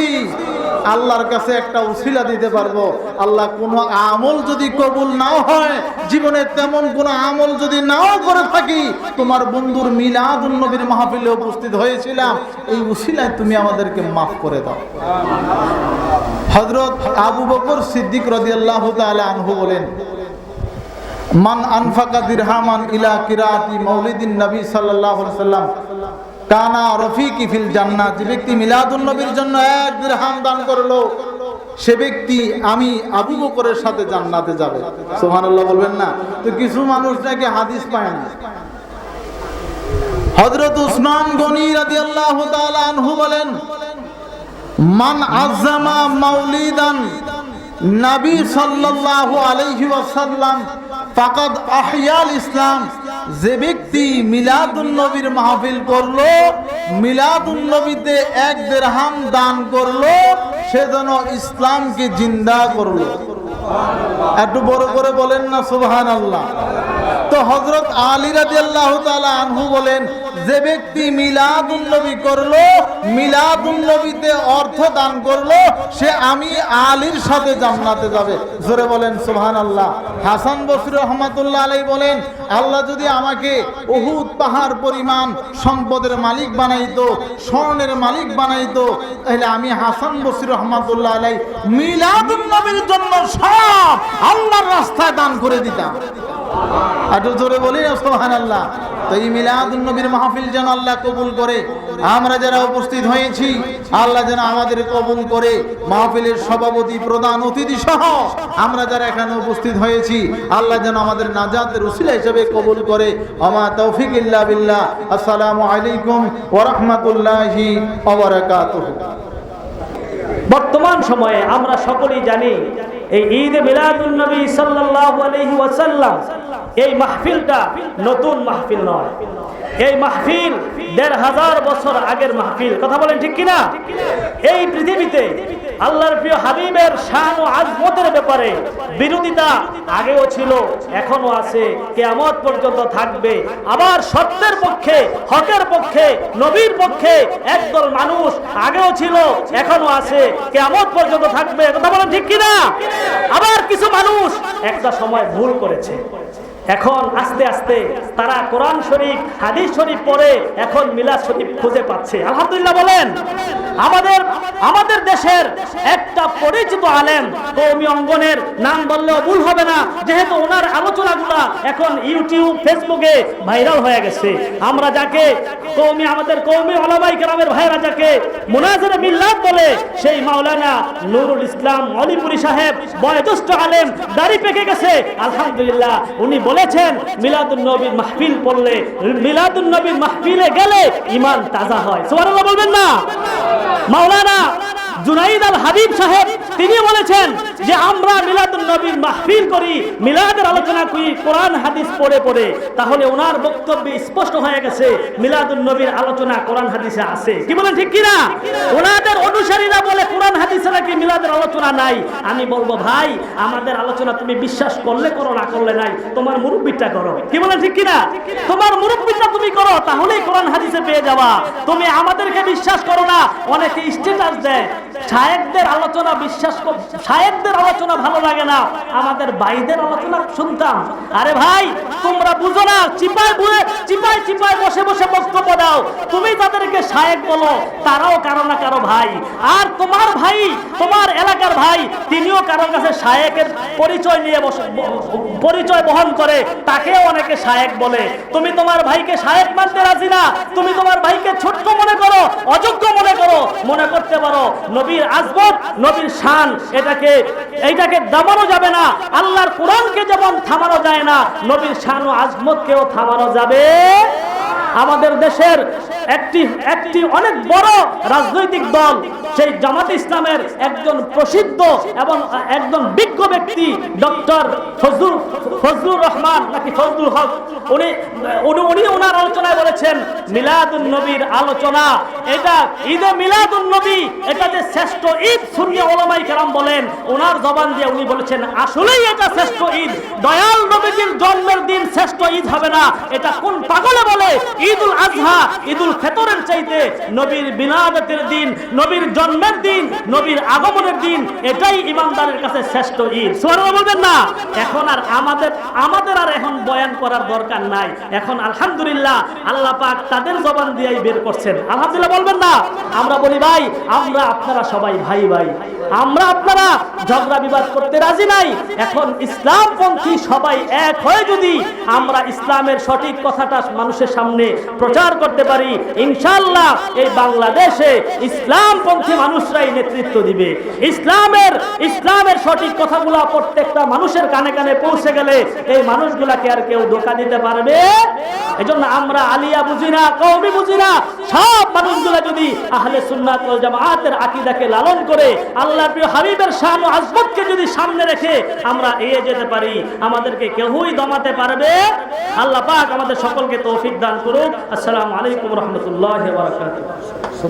আল্লাহর কাছে একটা উসিলা দিতে পারবো। আল্লাহ কোনো আমল যদি কবুল নাও হয়, জীবনে তেমন কোনো আমল যদি নাও করে থাকি, তোমার বন্ধুর মিলাদুন নবীর মাহফিলে উপস্থিত হয়েছিলাম, এই উসিলায় তুমি আমাদেরকে মাফ করে দাও। হযরত আবু বকর সিদ্দিক রাদিয়াল্লাহু তাআলা আনহু বলেন, মান আনফাকা দিরহামান ইলা কিরাতি মাউলিদিন নবী সাল্লাল্লাহু আলাইহি ওয়াসাল্লাম কানা রফিকি ফিল জান্নাহ, যে ব্যক্তি মিলাদুন নবীর জন্য 1 দিরহাম দান করলো, সে ব্যক্তি আমি আবু বকরের সাথে জান্নাতে যাবে। সুবহানাল্লাহ বলবেন না? তো কিছু মানুষ নাকি হাদিস পায় না। হযরত উসমান গনি রাদিয়াল্লাহু তাআলা আনহু বলেন, মান আযযামা মাউলিদান নবী সাল্লাল্লাহু আলাইহি ওয়াসাল্লাম ফাকাদ আহইয়াল ইসলাম, যে ব্যক্তি মিলাদুন নবীর মাহফিল করলো, মিলাদুন নবীতে 1 দিরহাম দান করলো, সে যেন ইসলামকে জিন্দা করলো। একটু বড় করে বলেন না সুবহানাল্লাহ। তো হযরত আলী রাদিয়াল্লাহু তাআলা আনহু বলেন, যে ব্যক্তি মিলাদুন নবী করলো, মিলাদুন নবীতে অর্থ দান করলো, সে আমি আলীর সাথে জান্নাতে যাবে। জোরে বলেন সুবহানাল্লাহ। হাসান বসরি রাহমাতুল্লাহ আলাইহি বলেন, আল্লাহ যদি আমাকে উহুদ পাহাড় পরিমাণ সম্পদের মালিক বানাইতো, স্বর্ণের মালিক বানাইতো, তাহলে আমি হাসান বসরি রাহমাতুল্লাহ আলাইহি মিলাদুন নবীর জন্য সব আল্লাহর রাস্তায় দান করে দিতাম। একটু জোরে বলি না সুবহানাল্লাহ। তো এই মিলাদুন নবীর মাহফিল যেন আল্লাহ কবুল করে, আমরা যারা উপস্থিত হয়েছি আল্লাহ যেন আমাদের কবুল করে, মাহফিলের সভাপতি, প্রধান অতিথি সহ আমরা যারা এখানে উপস্থিত হয়েছি আল্লাহ যেন আমাদের নাজাতের উসিলা হিসেবে কবুল করে। আমা তৌফিক ইল্লা বিল্লাহ। আসসালামু আলাইকুম ওয়া রাহমাতুল্লাহি ওয়া বারাকাতুহু। বর্তমান সময়ে আমরা সকলেই জানি, এই ঈদে মিলাদুন নবী সাল্লাল্লাহু আলাইহি ওয়াসাল্লাম, এই মাহফিলটা নতুন মাহফিল নয়। এই মাহফিল ১৫০০ বছর আগের মাহফিল। কথা বলেন ঠিক কিনা? এই পৃথিবীতে আল্লাহর প্রিয় হাবিবের শান ও আজমতের ব্যাপারে বিরোধিতা আগেও ছিল, এখনো আছে, কিয়ামত পর্যন্ত থাকবে। আবার সত্যের পক্ষে, হকের পক্ষে, নবীর পক্ষে একদল মানুষ আগেও ছিল, এখনো আছে, কিয়ামত পর্যন্ত থাকবে। কথা বলেন ঠিক কিনা? আবার কিছু মানুষ একটা সময় ভুল করেছে, এখন আস্তে আস্তে তারা কোরআন শরীফ হাদিস শরীফ পড়ে এখন মিলাদ শরীফ খুঁজে পাচ্ছে। আলহামদুলিল্লাহ বলেন। আমাদের দেশের একটা পরিচিত আলেম, কওমি অঙ্গনের নাম বললেও ভুল হবে না, যেহেতু ওনার আলোচনাগুলা এখন ইউটিউব ফেসবুকে ভাইরাল হয়ে গেছে। আমরা যাকে আমাদের কওমি উলামায়ে কেরামের ভাইরা যাকে মুনাজারে মিল্লাত বলে, সেই মাওলানা নুরুল ইসলাম অলিপুরি সাহেব বয়োজ্যেষ্ঠ আলেম, দাড়ি পেকে গেছে, আলহামদুলিল্লাহ উনি বলেছেন মিলাদুন নবীর মাহফিল পড়লে, মিলাদুন নবীর মাহফিলে গেলে ঈমান তাজা হয়। সুবহানাল্লাহ বলবেন না? মাওলানা জুনাইদ আল হাবিব সাহেব তিনি বলেছেন যে আমরা মিলাদুন নবীর মাহফিল করি, মিলাদের আলোচনা করি কোরআন হাদিস পড়ে পড়ে। তাহলে ওনার বক্তব্যে স্পষ্ট হয়ে গেছে মিলাদুন নবীর আলোচনা কোরআন হাদিসে আছে। কি বলেন ঠিক কিনা? ওনাদের অনুসারীরা বলে কোরআন হাদিসে নাকি মিলাদের আলোচনা নাই। আমি বলবো ভাই, আমাদের আলোচনা তুমি বিশ্বাস করলে করো, না করলে নাই, তোমার মুরব্বিটা করো। কি বলেন ঠিক কিনা? তোমার মুরব্বিটা তুমি করো, তাহলেই কোরআন হাদিসে পেয়ে যাবা। তুমি আমাদেরকে বিশ্বাস করো না। অনেকে স্ট্যাটাস দেয় শায়েখদের আলোচনা বিশ্বাস কর, শায়েখদের আলোচনা ভালো লাগে না, আমাদের ভাইদের আলোচনা শুনতাম। আরে ভাই, তোমরা বুঝো না, চিপায় বসে বসে বক্তব্য দাও। তুমি তাদেরকে শায়েখ বলো, তারাও কারো না কারো ভাই। আর তোমার ভাই, তোমার এলাকার ভাই, তিনিও কারোর কাছে শায়েখের পরিচয় নিয়ে পরিচয় বহন করে, তাকেও অনেকে শায়েখ বলে। তুমি তোমার ভাইকে শায়েখ মানতে রাজি না, তুমি তোমার ভাইকে ছোট্ট মনে করো, অযোগ্য মনে করো, মনে করতে পারো নবীর আজমত, নবীর শান, এইটাকে দামানো যাবে না। আল্লাহর কোরআনকে যেমন থামানো যায় না, নবীর শান ও আজমতকেও থামানো যাবে। আমাদের দেশের একটি অনেক বড় রাজনৈতিক দল, সেই জামাত ইসলামের একজন প্রসিদ্ধ এবং একজন বিজ্ঞ ব্যক্তি ডক্টর ফজলুর রহমান নাকি ফজলুল হক, উনি ওনার আলোচনায় বলেছেন মিলাদুন নবীর আলোচনা, এটা ঈদে মিলাদুন নবী, এটা যে শ্রেষ্ঠ ঈদ সুন্নি উলামায়ে কেরাম বলেন। ওনার জবান দিয়ে উনি বলেছেন আসলেই এটা শ্রেষ্ঠ ঈদ। দয়াল নবীর জন্মের দিন শ্রেষ্ঠ ঈদ হবে না, এটা কোন পাগলে বলে? ঈদুল আজহা, ঈদুল ফিতরের চাইতে নবীর বিলাদতের দিন, নবীর জন্মের দিন, নবীর আগমনের দিন, এটাই ইমানদারের কাছে শ্রেষ্ঠ ঈদ। সুবহানাল্লাহ বলবেন না? এখন আর আমাদের আর এখন বয়ান করার দরকার নাই। এখন আলহামদুলিল্লাহ আল্লাহ পাক তাদের জবান দিয়েই বের করছেন। আলহামদুলিল্লাহ বলবেন না? আমরা বলি ভাই, আমরা আপনারা সবাই ভাই ভাই, আমরা আপনারা ঝগড়া বিবাদ করতে রাজি নাই। এখন ইসলামপন্থী সবাই এক হয়ে যদি আমরা ইসলামের সঠিক কথাটা মানুষের সামনে প্রচার করতে পারি, ইনশাআল্লাহ এই বাংলাদেশে ইসলামপন্থী মানুষরাই নেতৃত্ব দিবে। ইসলামের সঠিক কথাগুলো প্রত্যেকটা মানুষের কানে কানে পৌঁছে গেলে এই মানুষগুলাকে আর কেউ ধোঁকা দিতে পারবে? এজন্য আমরা আলিয়া বুঝি না, কওমি বুঝি না, সব মানুষগুলা যদি আহলে সুন্নাত ওয়াল জামাআতের আকীদাকে লালন করে আল্লাহর প্রিয় হাবিবের শান ও আজমতকে যদি সামনে রেখে আমরা এগিয়ে যেতে পারি, আমাদেরকে কেউই দমাতে পারবে? আল্লাহ পাক আমাদের সকলকে তৌফিক দান করুন। আসসালামু আলাইকুম ওয়া রাহমাতুল্লাহি ওয়া বারাকাতুহু।